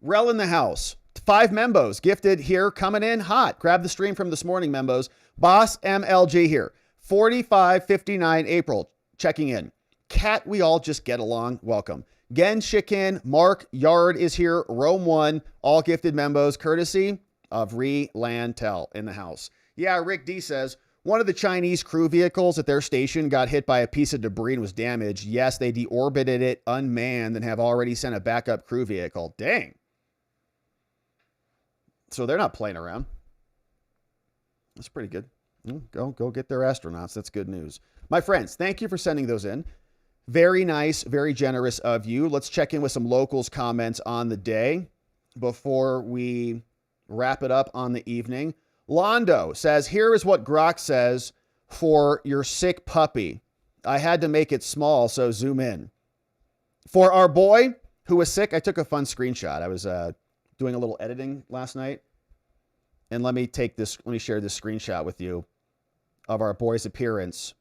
Rel in the house. 5 membos gifted here, coming in hot. Grab the stream from this morning, membos. Boss MLG here. 4559 April, checking in. Cat, we all just get along. Welcome. Gen Shikin, Mark Yard is here. Rome 1, all gifted membos, courtesy of Relantel in the house. Yeah, Rick D says, one of the Chinese crew vehicles at their station got hit by a piece of debris and was damaged. Yes, they deorbited it unmanned and have already sent a backup crew vehicle. Dang. So they're not playing around. That's pretty good. Go get their astronauts. That's good news. My friends, thank you for sending those in. Very nice, very generous of you. Let's check in with some locals' comments on the day before we wrap it up on the evening. Londo says, here is what Grok says for your sick puppy. I had to make it small, so zoom in. For our boy who was sick, I took a fun screenshot. I was doing a little editing last night. And let me share this screenshot with you of our boy's appearance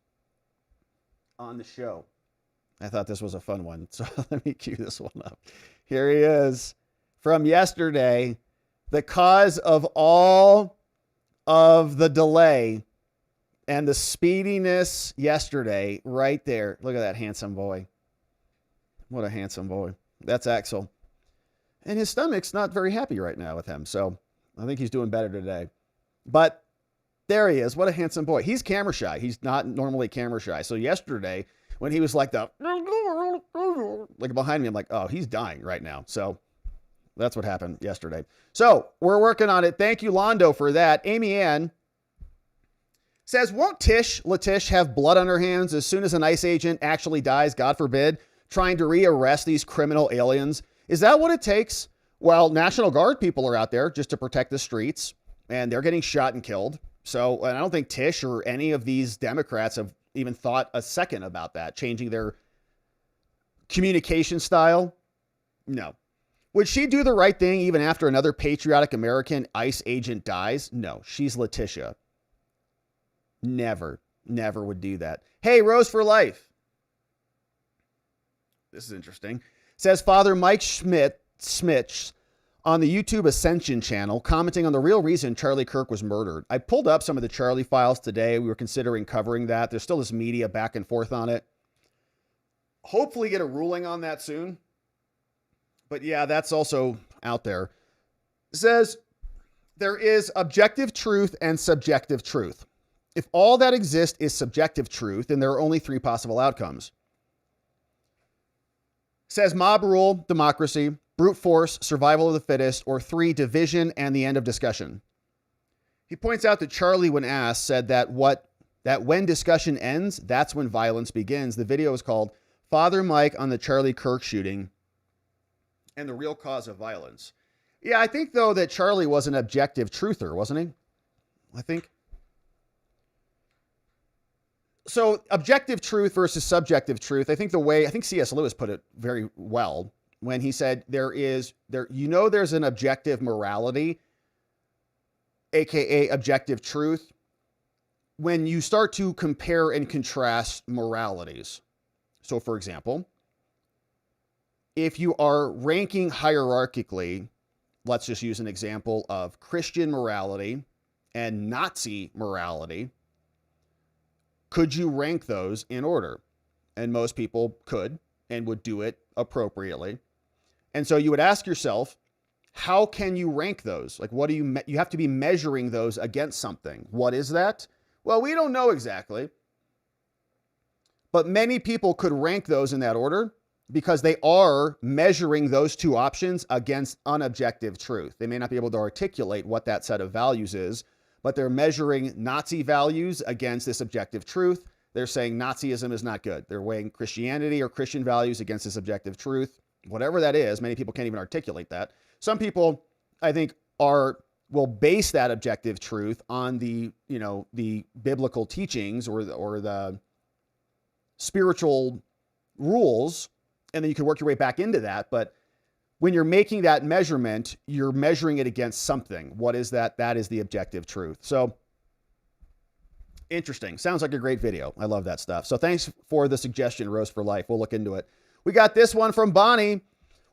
on the show. I thought this was a fun one. So let me cue this one up. Here he is from yesterday. The cause of all of the delay and the speediness yesterday, right there. Look at that handsome boy. What a handsome boy. That's Axel. And his stomach's not very happy right now with him. So I think he's doing better today. But there he is. What a handsome boy. He's camera shy. He's not normally camera shy. So yesterday, when he was like behind me, I'm like, oh, he's dying right now. So that's what happened yesterday. So we're working on it. Thank you, Londo, for that. Amy Ann says, won't Letitia have blood on her hands as soon as an ICE agent actually dies, God forbid, trying to rearrest these criminal aliens? Is that what it takes? Well, National Guard people are out there just to protect the streets, and they're getting shot and killed. So, and I don't think Tish or any of these Democrats have even thought a second about that, changing their communication style. No. Would she do the right thing even after another patriotic American ICE agent dies? No, she's Letitia. Never would do that. Hey, Rose for Life. This is interesting. Says Father Mike Smits on the YouTube Ascension channel, commenting on the real reason Charlie Kirk was murdered. I pulled up some of the Charlie files today. We were considering covering that. There's still this media back and forth on it. Hopefully get a ruling on that soon. But yeah, that's also out there. It says there is objective truth and subjective truth. If all that exists is subjective truth, then there are only 3 possible outcomes. It says mob rule, democracy, brute force, survival of the fittest, or 3, division and the end of discussion. He points out that Charlie, when asked, said that when discussion ends, that's when violence begins. The video is called Father Mike on the Charlie Kirk shooting and the real cause of violence. Yeah, I think, though, that Charlie was an objective truther, wasn't he? I think. So objective truth versus subjective truth. I think C.S. Lewis put it very well when he said there's an objective morality, aka objective truth, when you start to compare and contrast moralities. So, for example, if you are ranking hierarchically let's just use an example of Christian morality and Nazi morality. Could you rank those in order? And most people could and would do it appropriately. And so you would ask yourself, how can you rank those? Like, what do you have to be measuring those against something. What is that? Well, we don't know exactly. But many people could rank those in that order because they are measuring those two options against unobjective truth. They may not be able to articulate what that set of values is, but they're measuring Nazi values against this objective truth. They're saying Nazism is not good. They're weighing Christianity or Christian values against this objective truth. Whatever that is, many people can't even articulate that. Some people, I think, will base that objective truth on the biblical teachings or the spiritual rules, and then you can work your way back into that. But when you're making that measurement, you're measuring it against something. What is that? That is the objective truth. So interesting. Sounds like a great video. I love that stuff. So thanks for the suggestion, Rose for Life. We'll look into it. We got this one from Bonnie.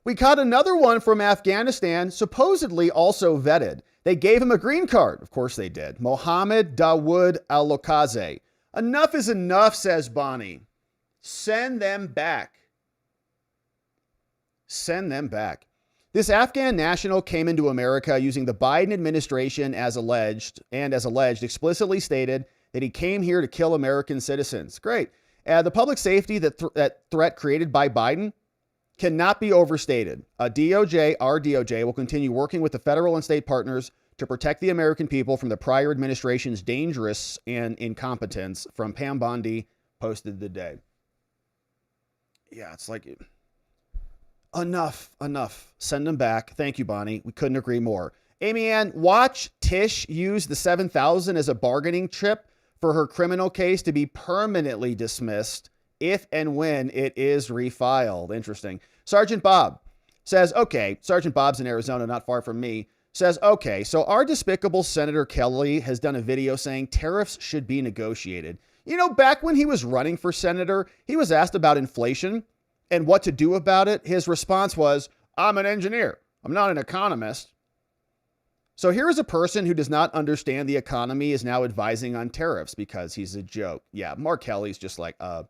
We caught another one from Afghanistan, supposedly also vetted. They gave him a green card. Of course they did. Mohammed Dawood Al-Lokaze. Enough is enough, says Bonnie. Send them back. Send them back. This Afghan national came into America using the Biden administration as alleged, explicitly stated that he came here to kill American citizens. Great. The public safety that threat created by Biden cannot be overstated. Our DOJ will continue working with the federal and state partners to protect the American people from the prior administration's dangerous and incompetence. From Pam Bondi, posted today. Yeah, it's like, enough. Send them back. Thank you, Bonnie. We couldn't agree more. Amy Ann, watch Tish use the 7,000 as a bargaining chip for her criminal case to be permanently dismissed if and when it is refiled. Interesting. Sergeant Bob says, okay, Sergeant Bob's in Arizona, not far from me, says, okay, so our despicable Senator Kelly has done a video saying tariffs should be negotiated. You know, back when he was running for senator, he was asked about inflation and what to do about it. His response was, I'm an engineer. I'm not an economist. So here is a person who does not understand the economy is now advising on tariffs because he's a joke. Yeah, Mark Kelly's just like a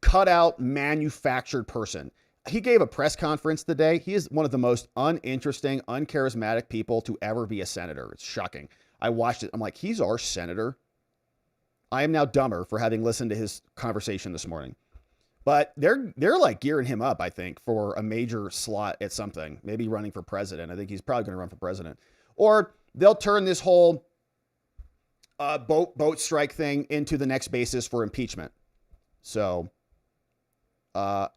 cut out manufactured person. He gave a press conference today. He is one of the most uninteresting, uncharismatic people to ever be a senator. It's shocking. I watched it. I'm like, he's our senator. I am now dumber for having listened to his conversation this morning. But they're like gearing him up, I think, for a major slot at something. Maybe running for president. I think he's probably going to run for president. Or they'll turn this whole boat strike thing into the next basis for impeachment. So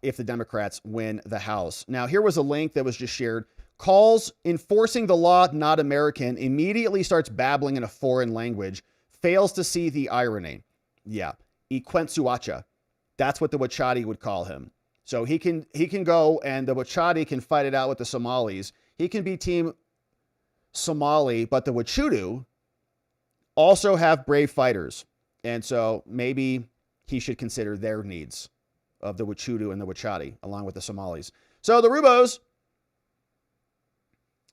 if the Democrats win the House. Now, here was a link that was just shared. Calls enforcing the law not American, immediately starts babbling in a foreign language, fails to see the irony. Yeah, Ikwentsuacha. That's what the Wachati would call him. So he can go and the Wachati can fight it out with the Somalis. He can be team Somali, but the Wachudu also have brave fighters. And so maybe he should consider their needs of the Wachudu and the Wachati, along with the Somalis. So the Rubos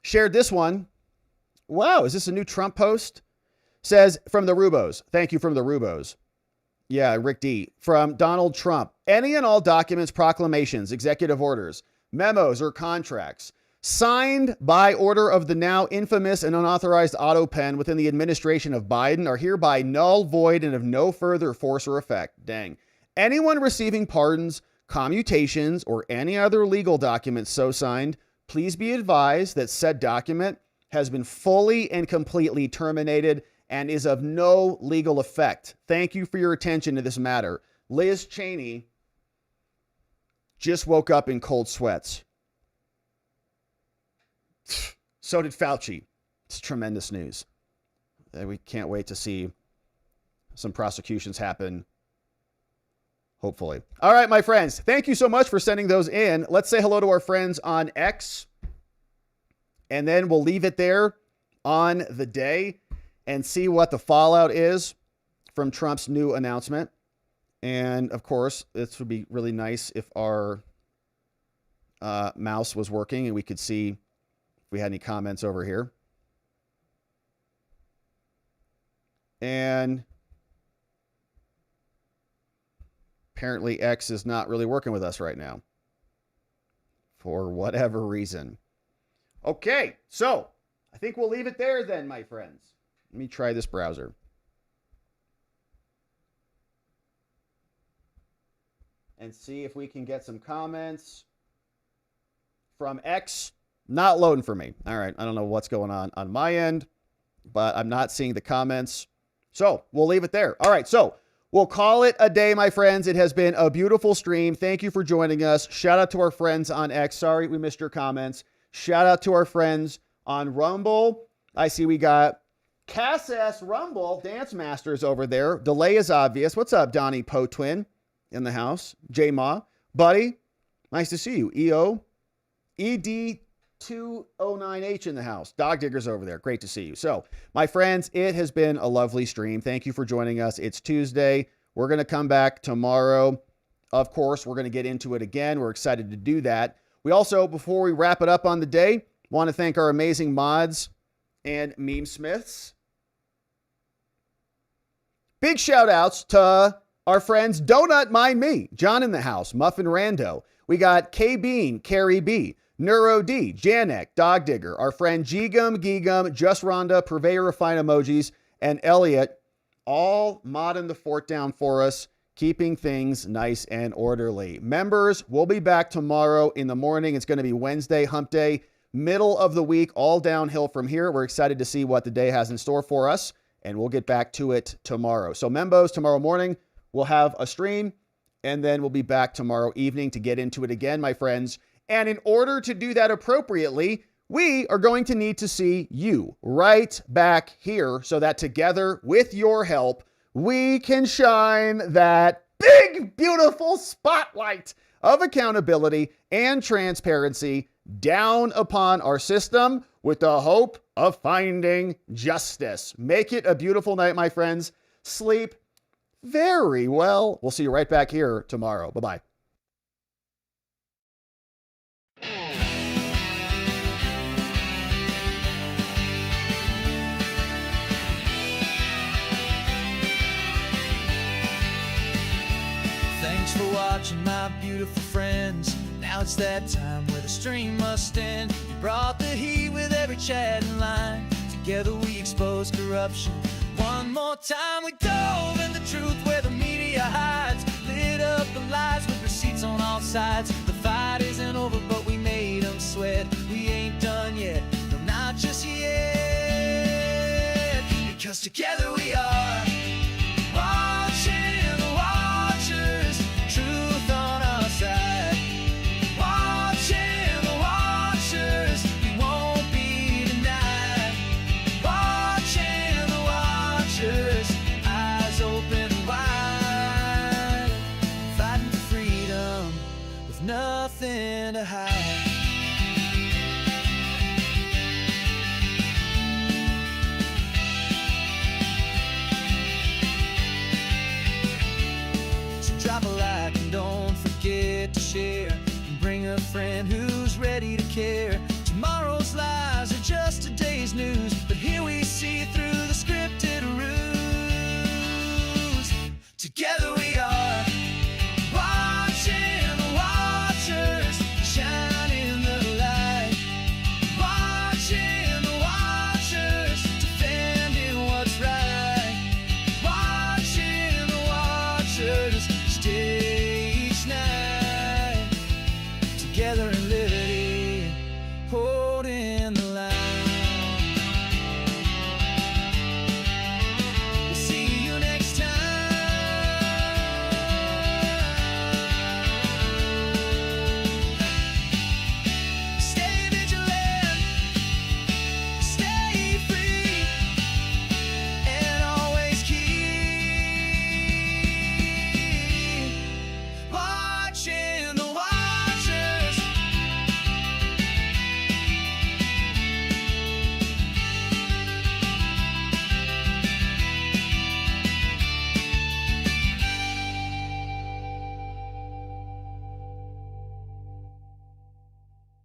shared this one. Wow, is this a new Trump post? Says, from the Rubos. Thank you from the Rubos. Yeah, Rick D. From Donald Trump. Any and all documents, proclamations, executive orders, memos, or contracts signed by order of the now infamous and unauthorized auto pen within the administration of Biden are hereby null, void, and of no further force or effect. Dang. Anyone receiving pardons, commutations, or any other legal documents so signed, please be advised that said document has been fully and completely terminated and is of no legal effect. Thank you for your attention to this matter. Liz Cheney just woke up in cold sweats. So did Fauci. It's tremendous news. We can't wait to see some prosecutions happen. Hopefully. All right, my friends. Thank you so much for sending those in. Let's say hello to our friends on X. And then we'll leave it there on the day and see what the fallout is from Trump's new announcement. And of course, this would be really nice if our mouse was working and we could see if we had any comments over here. And apparently X is not really working with us right now for whatever reason. Okay, so I think we'll leave it there then, my friends. Let me try this browser. And see if we can get some comments from X. Not loading for me. All right, I don't know what's going on my end, but I'm not seeing the comments. So we'll leave it there. All right, so we'll call it a day, my friends. It has been a beautiful stream. Thank you for joining us. Shout out to our friends on X. Sorry we missed your comments. Shout out to our friends on Rumble. I see we got Cass Rumble, Dance Masters over there. Delay is obvious. What's up, Donnie Poe Twin in the house? J Ma, buddy, nice to see you. EO, ED209H in the house. Dog Digger's over there. Great to see you. So, my friends, it has been a lovely stream. Thank you for joining us. It's Tuesday. We're going to come back tomorrow. Of course, we're going to get into it again. We're excited to do that. We also, before we wrap it up on the day, want to thank our amazing mods and meme smiths. Big shout outs to our friends Donut Mind Me, John in the house, Muffin Rando. We got K Bean, Carrie B, Neuro D, Janek, Dog Digger, our friend Geegum, Just Rhonda, Purveyor of Fine Emojis, and Elliot, all modding the fort down for us, keeping things nice and orderly. Members, we'll be back tomorrow in the morning. It's going to be Wednesday, hump day, middle of the week, all downhill from here. We're excited to see what the day has in store for us, and we'll get back to it tomorrow. So membos, tomorrow morning, we'll have a stream, and then we'll be back tomorrow evening to get into it again, my friends. And in order to do that appropriately, we are going to need to see you right back here so that together with your help, we can shine that big, beautiful spotlight of accountability and transparency down upon our system with the hope of finding justice. Make it a beautiful night, my friends. Sleep very well. We'll see you right back here tomorrow. Bye-bye. Thanks for watching, my beautiful friends. Now it's that time where the stream must end. We brought the heat with every chat and line. Together we exposed corruption. One more time we dove in the truth where the media hides. Lit up the lies with receipts on all sides. The fight isn't over, but we made them sweat. We ain't done yet, no, not just yet. Because together we are watching the watchers. Truth on our side. Watching the watchers. We won't be denied. Watching the watchers. Eyes open wide. Fighting for freedom with nothing to hide. Drop a like and don't forget to share. And bring a friend who's ready to care. Tomorrow's lies are just today's news.